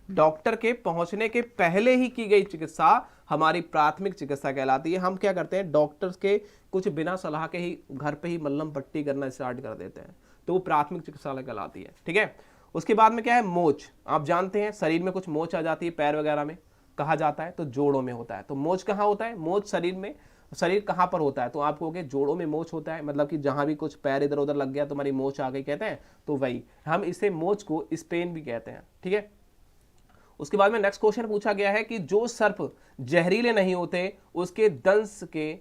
डॉक्टर के पहुंचने के पहले ही की गई चिकित्सा हमारी प्राथमिक चिकित्सा कहलाती है। हम क्या करते हैं? डॉक्टर्स के कुछ बिना सलाह के ही घर पे ही मल्लम पट्टी करना स्टार्ट कर देते हैं, तो वो प्राथमिक चिकित्सालय कहलाती है। ठीक है। उसके बाद में क्या है? मोच। आप जानते हैं शरीर में कुछ मोच आ जाती है पैर वगैरह में, कहा जाता है तो जोड़ों में होता है। तो मोच कहाँ होता है? मोच शरीर में, शरीर कहाँ पर होता है? तो आप कहोगे जोड़ों में मोच होता है। मतलब कि जहां भी कुछ पैर इधर उधर लग गया तो हमारी मोच आ गई कहते हैं, तो वही हम इसे मोच को स्पेन भी कहते हैं। ठीक है। उसके बाद में नेक्स्ट क्वेश्चन पूछा गया है कि जो सर्प जहरीले नहीं होते उसके दंश के,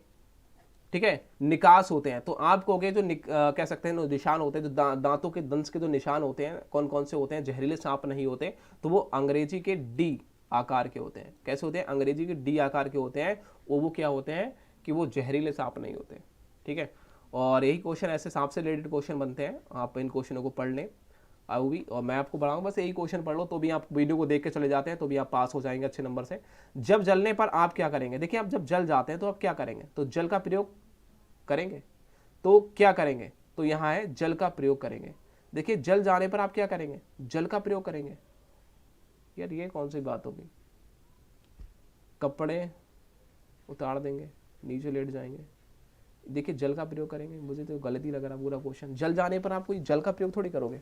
ठीक है, निकास होते हैं। तो आप कहोगे जो कह सकते हैं निशान होते हैं, जो दांतों के दंश के जो निशान होते हैं कौन कौन से होते हैं? जहरीले सांप नहीं होते, तो वो अंग्रेजी के डी आकार के होते हैं। कैसे होते हैं? अंग्रेजी के डी आकार के होते हैं। वो क्या होते हैं कि वो जहरीले सांप नहीं होते। ठीक है। और यही क्वेश्चन ऐसे सांप से रिलेटेड क्वेश्चन बनते हैं, आप इन क्वेश्चनों को पढ़ लें। आओ भी, और मैं आपको बढ़ाऊँ बस यही क्वेश्चन पढ़ लो तो भी आप वीडियो को देख के चले जाते हैं तो भी आप पास हो जाएंगे अच्छे नंबर से। जब जलने पर आप क्या करेंगे? देखिए आप जब जल जाते हैं तो आप क्या करेंगे? तो जल का प्रयोग करेंगे। तो क्या करेंगे? तो यहाँ है जल का प्रयोग करेंगे। देखिए जल जाने पर आप क्या करेंगे? जल का प्रयोग करेंगे। यार ये कौन सी बात होगी? कपड़े उतार देंगे, नीचे लेट जाएंगे। देखिए जल का प्रयोग करेंगे, मुझे तो गलत ही लग रहा पूरा क्वेश्चन। जल जाने पर आप कोई जल का प्रयोग थोड़ी करोगे।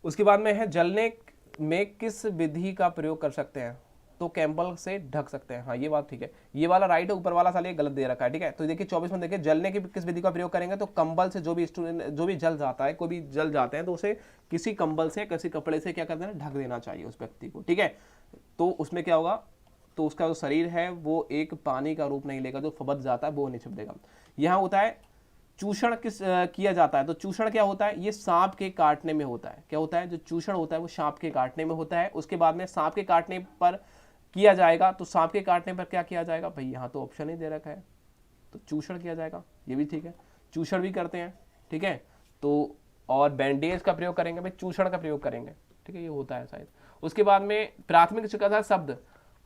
उसके बाद में है जलने में किस विधि का प्रयोग कर सकते हैं? तो कंबल से ढक सकते हैं। हाँ ये बात ठीक है, ये वाला राइट है, ऊपर वाला साल ये गलत दे रखा है, ठीक है। तो देखिए 24 में देखिए जलने की किस विधि का प्रयोग करेंगे, तो कंबल से जो भी जल जाता है, कोई भी जल जाते हैं तो उसे किसी कंबल से किसी कपड़े से क्या कर देना, ढक देना चाहिए उस व्यक्ति को, ठीक है। तो उसमें क्या होगा, तो उसका जो शरीर है वो एक पानी का रूप नहीं लेगा, जो फबक जाता है वो नहीं छिपकेगा। यहाँ होता है चूषण किया जाता है, तो चूषण क्या होता है, ये सांप के काटने में होता है। क्या होता है, जो चूषण होता है वो सांप के काटने में होता है। उसके बाद में सांप के काटने पर किया जाएगा, तो सांप के काटने पर क्या किया जाएगा भाई, यहाँ तो ऑप्शन ही दे रखा है, तो चूषण किया जाएगा, ये भी ठीक है, चूषण भी करते हैं, ठीक है। तो और बैंडेज का प्रयोग करेंगे भाई, चूषण का प्रयोग करेंगे, ठीक है, ये होता है शायद। उसके बाद में प्राथमिक चिकित्सा शब्द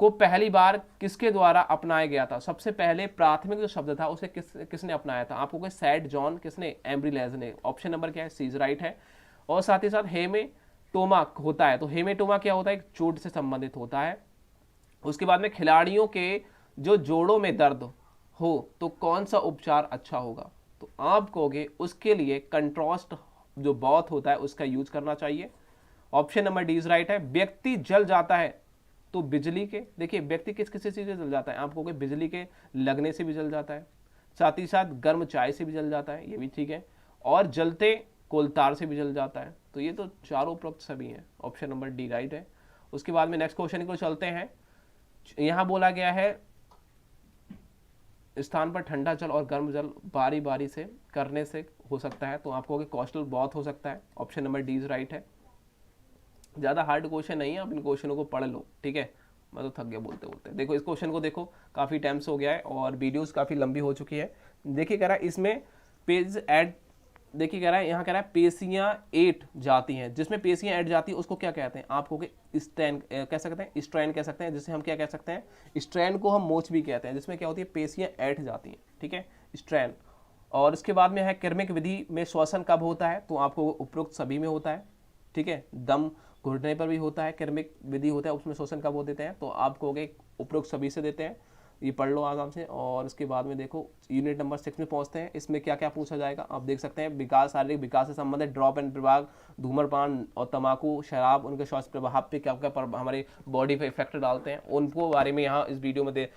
को पहली बार किसके द्वारा अपनाया गया था, सबसे पहले प्राथमिक जो शब्द था उसे किसने अपनाया था, आपको कोई सैड जॉन, किसने, एम्ब्रिलेज ने। ऑप्शन नंबर क्या है, सीज राइट है। और साथ ही साथ हेमेटोमा होता है, तो हेमेटोमा क्या होता है, एक चोट से संबंधित होता है। उसके बाद में खिलाड़ियों के जो जोड़ों में दर्द हो तो कौन सा उपचार अच्छा होगा, तो आप कहोगे उसके लिए कंट्रास्ट जो बॉथ होता है उसका यूज करना चाहिए। Option number D is right है। व्यक्ति जल जाता है तो बिजली के, देखिए व्यक्ति किस किस चीज से जल जाता है, आप कहोगे बिजली के लगने से भी जल जाता है, साथ ही साथ गर्म चाय से भी जल जाता है, ये भी ठीक है, और जलते कोलतार से भी जल जाता है। तो ये तो चारों उपरोक्त सभी हैं, ऑप्शन नंबर डी राइट है। उसके बाद में नेक्स्ट क्वेश्चन को चलते हैं। यहां बोला गया है स्थान पर ठंडा जल और गर्म जल बारी बारी से करने से हो सकता है, तो आपको कोस्टल बॉथ हो सकता है, option number D is right है। ज़्यादा हार्ड क्वेश्चन नहीं है, आप इन क्वेश्चनों को पढ़ लो, ठीक है। मैं तो थक गया बोलते बोलते। देखो इस क्वेश्चन को देखो, काफ़ी टाइम से हो गया है और वीडियोस काफ़ी लंबी हो चुकी है। देखिए कह रहा है इसमें पेज ऐड, देखिए कह रहा है यहाँ कह रहा है पेशियाँ 8 जाती हैं, जिसमें पेशियाँ 8 जाती है उसको क्या कहते हैं, आपको स्ट्रेन कह सकते हैं, स्ट्रेन कह सकते हैं, जिसे हम क्या कह सकते हैं, स्ट्रेन को हम मोच भी कहते हैं, जिसमें क्या होती है पेशियाँ 8 जाती हैं, ठीक है, स्ट्रेन। और इसके बाद में है क्रमिक विधि में श्वसन कब होता है, तो आपको उपरोक्त सभी में होता है, ठीक है। दम घुटने पर भी होता है, क्रमिक विधि होता है, उसमें श्वसन कब हो देते हैं, तो आप कहोगे उपरोक्त सभी से देते हैं, ये पढ़ लो आराम से। और इसके बाद में देखो यूनिट नंबर 6 में पहुंचते हैं, इसमें क्या क्या पूछा जाएगा आप देख सकते हैं। विकास, शारीरिक विकास से संबंधित ड्रॉप एंड प्रभाव, धूम्रपान और तंबाकू शराब उनके स्वास्थ्य प्रभाव पे क्या क्या हमारे बॉडी पे इफेक्ट डालते हैं, उनको बारे में यहाँ इस वीडियो में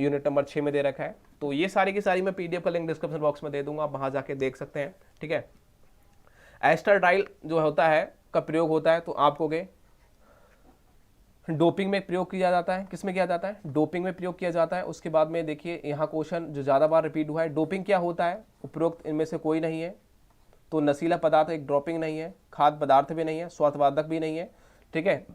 यूनिट नंबर 6 में दे रखा है। तो ये सारी की सारी मैं PDF का लिंक डिस्क्रिप्शन बॉक्स में दे दूंगा, आप वहाँ जाके देख सकते हैं, ठीक है। एस्ट्राडाइल जो होता है का प्रयोग होता है, तो आप कहोगे डोपिंग में प्रयोग किया जाता है, किसमें किया जाता है, डोपिंग में प्रयोग किया जाता है। उसके बाद में देखिए यहाँ क्वेश्चन जो ज़्यादा बार रिपीट हुआ है, डोपिंग क्या होता है, उपरोक्त इनमें से कोई नहीं है, तो नशीला पदार्थ एक ड्रॉपिंग नहीं है, खाद्य पदार्थ भी नहीं है, स्वास्थ्यवर्धक भी नहीं है, ठीक है।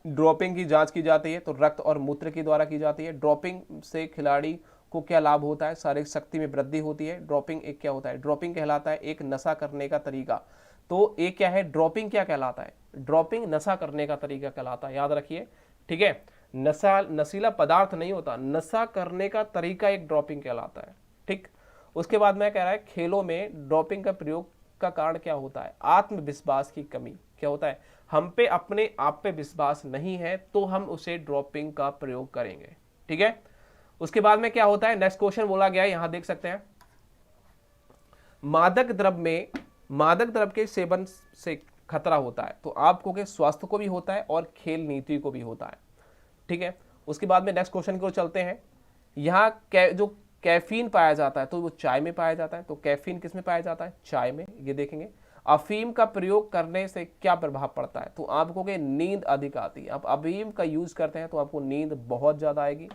ड्रॉपिंग की जांच की जाती है तो रक्त और मूत्र के द्वारा की जाती है। ड्रॉपिंग से खिलाड़ी को क्या लाभ होता है, शारीरिक शक्ति में वृद्धि होती है। ड्रॉपिंग एक क्या होता है, ड्रॉपिंग कहलाता है एक नशा करने का तरीका। तो एक क्या है, ड्रॉपिंग क्या कहलाता है, ड्रॉपिंग नशा करने का तरीका कहलाता है, याद रखिए, ठीक है। नशा नशीला पदार्थ नहीं होता, नशा करने का तरीका एक ड्रॉपिंग कहलाता है, ठीक। उसके बाद में कह रहा है खेलों में ड्रॉपिंग का प्रयोग का कारण क्या होता है, आत्मविश्वास की कमी। क्या होता है, हम पे अपने आप पे विश्वास नहीं है तो हम उसे ड्रॉपिंग का प्रयोग करेंगे, ठीक है। उसके बाद में क्या होता है, नेक्स्ट क्वेश्चन बोला गया है, यहां देख सकते हैं, मादक द्रव्य के सेवन से खतरा होता है, तो आपको के स्वास्थ्य को भी होता है और खेल नीति को भी होता है, ठीक है। उसके बाद में नेक्स्ट क्वेश्चन की ओर चलते हैं। यहाँ जो कैफीन पाया जाता है तो वो चाय में पाया जाता है, तो कैफीन किस में पाया जाता है, चाय में, ये देखेंगे। अफीम का प्रयोग करने से क्या प्रभाव पड़ता है, तो आपको के नींद अधिक आती है, आप अफीम का यूज करते हैं तो आपको नींद बहुत ज्यादा आएगी।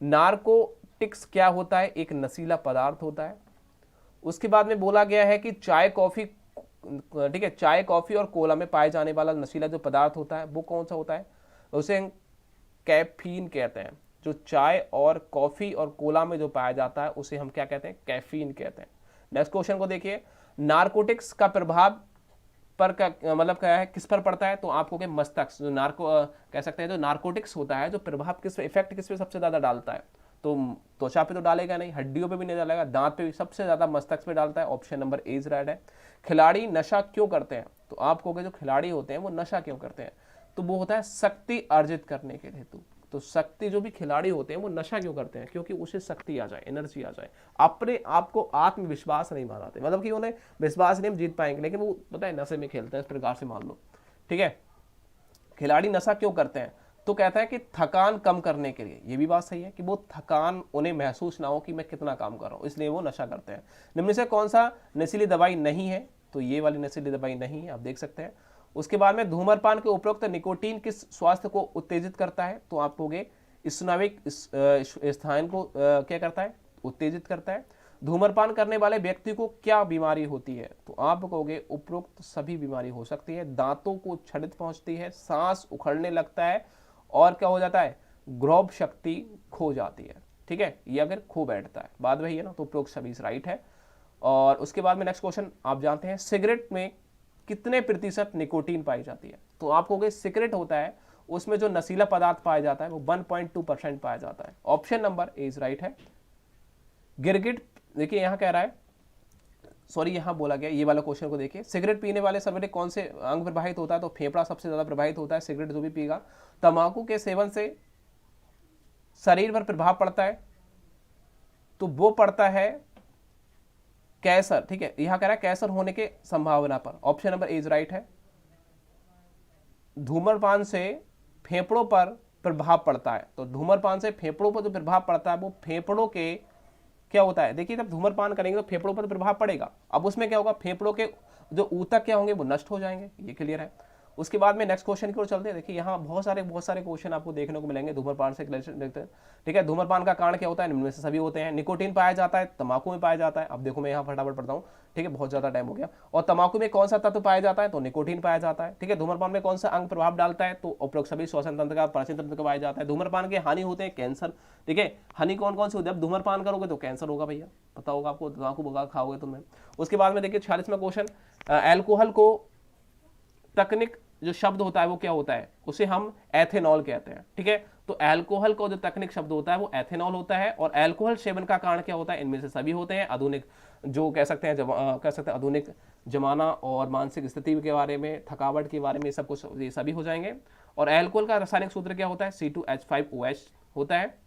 नार्कोटिक्स क्या होता है, एक नशीला पदार्थ होता है। उसके बाद में बोला गया है कि चाय कॉफी, ठीक है, चाय कॉफी और कोला में पाए जाने वाला नशीला जो पदार्थ होता है वो कौन सा होता है, उसे कैफीन कहते हैं। जो चाय और कॉफी और कोला में जो पाया जाता है उसे हम क्या कहते हैं, कैफीन कहते हैं। नेक्स्ट क्वेश्चन को देखिए, नार्कोटिक्स का प्रभाव पर मतलब क्या है, किस पर पड़ता है, तो आपको के मस्तिष्क, जो कह सकते हैं जो नार्कोटिक्स होता है, जो प्रभाव किस पे, इफेक्ट किस पे सबसे ज्यादा डालता है, तो त्वचा पे तो डालेगा नहीं, हड्डियों पे भी नहीं डालेगा, दांत पे भी, सबसे ज्यादा मस्तिष्क पे डालता है, option number A is right है। खिलाड़ी नशा क्यों करते हैं, तो आप कहोगे जो खिलाड़ी होते हैं वो नशा क्यों करते हैं, तो वो होता है शक्ति अर्जित करने के हेतु। तो शक्ति, जो भी खिलाड़ी होते हैं वो नशा क्यों करते हैं, क्योंकि उसे शक्ति आ जाए, एनर्जी आ जाए, अपने आप को आत्मविश्वास नहीं मानते, मतलब कि उन्हें विश्वास नहीं हम जीत पाएंगे, लेकिन वो पता है नशे में खेलते हैं, इस प्रकार से मान लो, ठीक है। खिलाड़ी नशा क्यों करते हैं, तो कहता है कि थकान कम करने के लिए, ये भी बात सही है कि वो थकान उन्हें महसूस ना हो कि मैं कितना काम कर रहा हूँ, इसलिए वो नशा करते हैं। निम्न से कौन सा नशीली दवाई नहीं है, तो ये वाली नशीली दवाई नहीं है, आप देख सकते हैं। उसके बाद में धूम्रपान के उपरोक्त निकोटीन किस स्वास्थ्य को उत्तेजित करता है, तो आप कहोगे स्नाविक स्थान को क्या करता है, उत्तेजित करता है। धूम्रपान करने वाले व्यक्ति को क्या बीमारी होती है, तो आप कहोगे उपरोक्त सभी बीमारी हो सकती है। दांतों को क्षणित पहुंचती है, सांस उखड़ने लगता है, और क्या हो जाता है, ग्रौब शक्ति खो जाती है। ठीक है, ये अगर खो बैठता है, बात वही है ना, तो उपरोक्त सभी राइट है। और उसके बाद में नेक्स्ट क्वेश्चन आप जानते हैं, सिगरेट में कितने प्रतिशत निकोटीन पाई जाती है, तो आप कहोगे सिगरेट होता है उसमें जो नशीला पदार्थ पाया जाता है वो 1.2% पाया जाता है। Option number A is right है। गिरगिट, देखिए यहां कह रहा है, सॉरी यहां बोला गया, ये वाला क्वेश्चन को देखिए, सिगरेट पीने वाले सर्वरे कौन से अंग प्रभावित होता है, तो फेफड़ा सबसे ज्यादा प्रभावित होता है, सिगरेट जो भी पीगा। तंबाकू के सेवन से शरीर पर प्रभाव पड़ता है, तो वो पड़ता है कैंसर। ठीक है, यहां कह रहा है कैंसर होने के संभावना पर, option number A is right है। धूम्रपान से फेफड़ों पर प्रभाव पड़ता है, तो धूम्रपान से फेफड़ों पर जो प्रभाव पड़ता है वो फेफड़ों के क्या होता है, देखिए जब धूम्रपान करेंगे तो फेफड़ों पर प्रभाव पड़ेगा। अब उसमें क्या होगा, फेफड़ों के जो ऊतक क्या होंगे वो नष्ट हो जाएंगे, ये क्लियर है। उसके बाद में नेक्स्ट क्वेश्चन की ओर चलते हैं। देखिए यहाँ बहुत सारे क्वेश्चन आपको देखने को मिलेंगे धूम्रपान से रिलेटेड देखते हैं। ठीक है, धूम्रपान का कारण क्या होता है, इनमें से सभी होते हैं। निकोटीन पाया जाता है तंबाकू में पाया जाता है। अब देखो मैं यहाँ फटाफट पढ़ता हूँ, ठीक है, बहुत ज्यादा टाइम हो गया। और तंबाकू में कौन सा तत्व पाया जाता है, तो निकोटीन पाया जाता है। ठीक है, धूम्रपान में कौन सा अंग प्रभाव डालता है, तो उपरोक्त सभी श्वसन तंत्र का, पाचन तंत्र का पाया जाता है। धूम्रपान के हानि होते हैं कैंसर। ठीक है, हानि कौन कौन सी होती है, जब धूम्रपान करोगे तो कैंसर होगा भैया, पता होगा आपको, तंबाकू बगा खाओगे तुम्हें। उसके बाद में देखिए 46वां क्वेश्चन, एल्कोहल को तकनीक जो शब्द होता है वो क्या होता है, उसे हम एथेनॉल कहते हैं। ठीक है, तो अल्कोहल का जो तकनीक शब्द होता है वो एथेनॉल होता है। और अल्कोहल सेवन का कारण क्या होता है, इनमें से सभी होते हैं। आधुनिक जो कह सकते हैं आधुनिक जमाना और मानसिक स्थिति के बारे में, थकावट के बारे में, सब कुछ ये सभी हो जाएंगे। और अल्कोहल का रासायनिक सूत्र क्या होता है, C2H5OH होता है।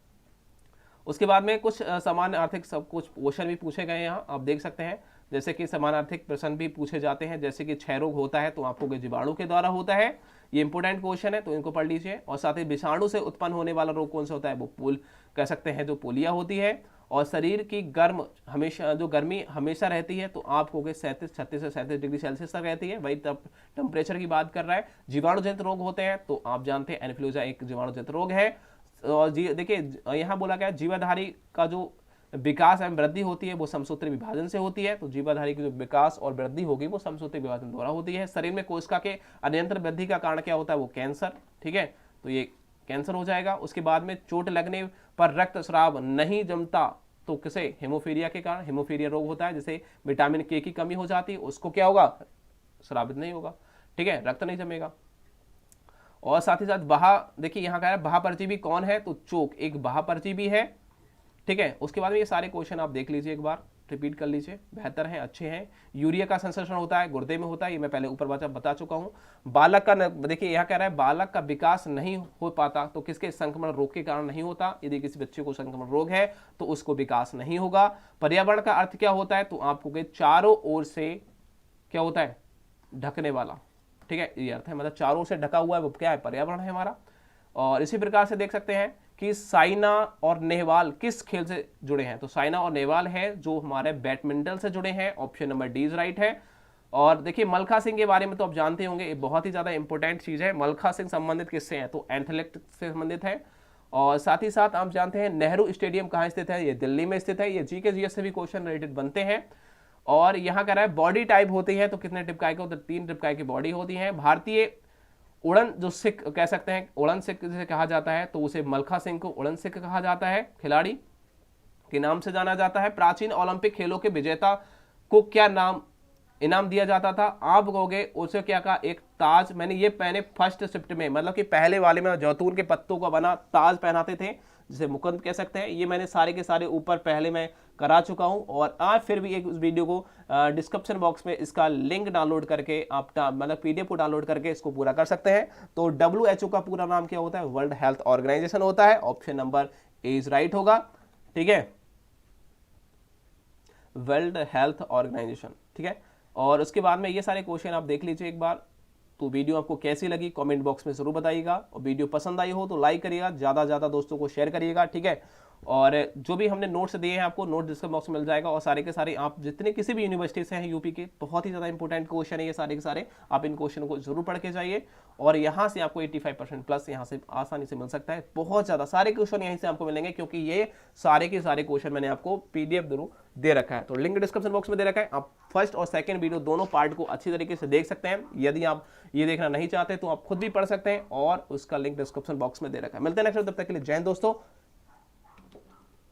उसके बाद में कुछ सामान्य आर्थिक सब कुछ क्वेश्चन भी पूछे गए हैं, यहाँ आप देख सकते हैं। जैसे कि समानार्थिक प्रश्न भी पूछे जाते हैं, जैसे कि क्षय रोग होता है तो आपको जीवाणु के द्वारा होता है, ये इंपोर्टेंट क्वेश्चन है तो इनको पढ़ लीजिए। और साथ ही विषाणु से उत्पन्न होने वाला रोग कौन सा होता है, वो कह सकते हैं जो पोलिया होती है। और शरीर की गर्मी हमेशा रहती है, तो आप कहोगे 36 से 37 डिग्री सेल्सियस तक रहती है, वही टेम्परेचर की बात कर रहा है। जीवाणु जनित रोग होते हैं, तो आप जानते हैं एन्फ्लुएंजा एक जीवाणु जनित रोग है। और देखिए यहाँ बोला गया जीवाधारी का जो विकास एवं वृद्धि होती है वो समसूत्री विभाजन से होती है, तो जीवाधारी की जो विकास और वृद्धि होगी वो समसूत्री विभाजन द्वारा होती है। शरीर में कोशिका के अनियंत्रित वृद्धि का कारण क्या होता है, वो कैंसर। ठीक है, तो ये कैंसर हो जाएगा। उसके बाद में चोट लगने पर रक्त स्राव नहीं जमता, तो किसे, हेमोफीलिया के कारण हेमोफीलिया रोग होता है, जिसे विटामिन के की कमी हो जाती है, उसको क्या होगा, स्रावित नहीं होगा। ठीक है, रक्त नहीं जमेगा। और साथ ही साथ देखिए यहाँ कह रहा है बाह्य परजीवी कौन है, तो चोक एक बाह्य परजीवी है। ठीक है, उसके बाद में ये सारे क्वेश्चन आप देख लीजिए, एक बार रिपीट कर लीजिए, बेहतर है, अच्छे हैं। यूरिया का संश्लेषण होता है गुर्दे में होता है, ये मैं पहले ऊपर बता चुका हूँ। बालक का देखिए यहाँ कह रहा है बालक का विकास नहीं हो पाता, तो किसके, संक्रमण रोग के कारण नहीं होता। यदि किसी बच्चे को संक्रमण रोग है तो उसको विकास नहीं होगा। पर्यावरण का अर्थ क्या होता है, तो आपको चारों ओर से क्या होता है, ढकने वाला। ठीक है, ये अर्थ है, मतलब चारों ओर से ढका हुआ है वो क्या है, पर्यावरण है हमारा। और इसी प्रकार से देख सकते हैं कि साइना और नेहवाल किस खेल से जुड़े हैं, तो साइना और नेहवाल है जो हमारे बैडमिंटन से जुड़े हैं, option number D is right है। और देखिए मलखा सिंह के बारे में तो आप जानते होंगे, ये बहुत ही ज्यादा इंपॉर्टेंट चीज है। मलखा सिंह संबंधित किससे है, तो एथलेटिक्स से संबंधित है। और साथ ही साथ आप जानते हैं नेहरू स्टेडियम कहाँ स्थित है, ये दिल्ली में स्थित है। ये जीके जीएस से भी क्वेश्चन रिलेटेड बनते हैं। और यहाँ कह रहा है बॉडी टाइप होती है, तो कितने टिपकाई के, तो 3 टिपकाई की बॉडी होती है। भारतीय उड़न जो सिख कह सकते हैं, उड़न सिख जिसे कहा जाता है, तो उसे मलखा सिंह को उड़न सिख कहा जाता है, खिलाड़ी के नाम से जाना जाता है। प्राचीन ओलंपिक खेलों के विजेता को क्या इनाम दिया जाता था, आप कहोगे उसे क्या कहा, एक ताज। मैंने फर्स्ट शिफ्ट में, मतलब कि पहले वाले में जैतून के पत्तों का बना ताज पहनाते थे, जिसे मुकुंद कह सकते हैं। ये मैंने सारे के सारे ऊपर पहले मैं करा चुका हूं। और आज फिर भी एक वीडियो को डिस्क्रिप्शन बॉक्स में इसका लिंक डाउनलोड करके आप मतलब पीडीएफ को डाउनलोड करके इसको पूरा कर सकते हैं। तो WHO का पूरा नाम क्या होता है, वर्ल्ड हेल्थ ऑर्गेनाइजेशन होता है, option number A is right होगा। ठीक है, वर्ल्ड हेल्थ ऑर्गेनाइजेशन। ठीक है, और उसके बाद में ये सारे क्वेश्चन आप देख लीजिए एक बार, तो वीडियो आपको कैसी लगी कमेंट बॉक्स में जरूर बताइएगा, और वीडियो पसंद आई हो तो लाइक करिएगा, ज़्यादा ज़्यादा दोस्तों को शेयर करिएगा, ठीक है। और जो भी हमने नोट्स दिए हैं आपको, नोट डिस्क्रिप्शन बॉक्स में मिल जाएगा, और सारे के सारे आप जितने किसी भी यूनिवर्सिटी से हैं यूपी के, बहुत ही ज़्यादा इंपॉर्टेंट क्वेश्चन है ये सारे के सारे, आप इन क्वेश्चन को जरूर पढ़ के जाइए, और यहाँ से आपको 85% प्लस यहाँ से आसानी से मिल सकता है। बहुत ज़्यादा सारे क्वेश्चन यहीं से आपको मिलेंगे, क्योंकि ये सारे के सारे क्वेश्चन मैंने आपको PDF दे रखा है, तो लिंक डिस्क्रिप्शन बॉक्स में दे रखा है। आप फर्स्ट और सेकंड वीडियो दोनों पार्ट को अच्छी तरीके से देख सकते हैं। यदि आप ये देखना नहीं चाहते तो आप खुद भी पढ़ सकते हैं, और उसका लिंक डिस्क्रिप्शन बॉक्स में दे रखा है। मिलते हैं नेक्स्ट, तब तक के लिए जय हिंद दोस्तों,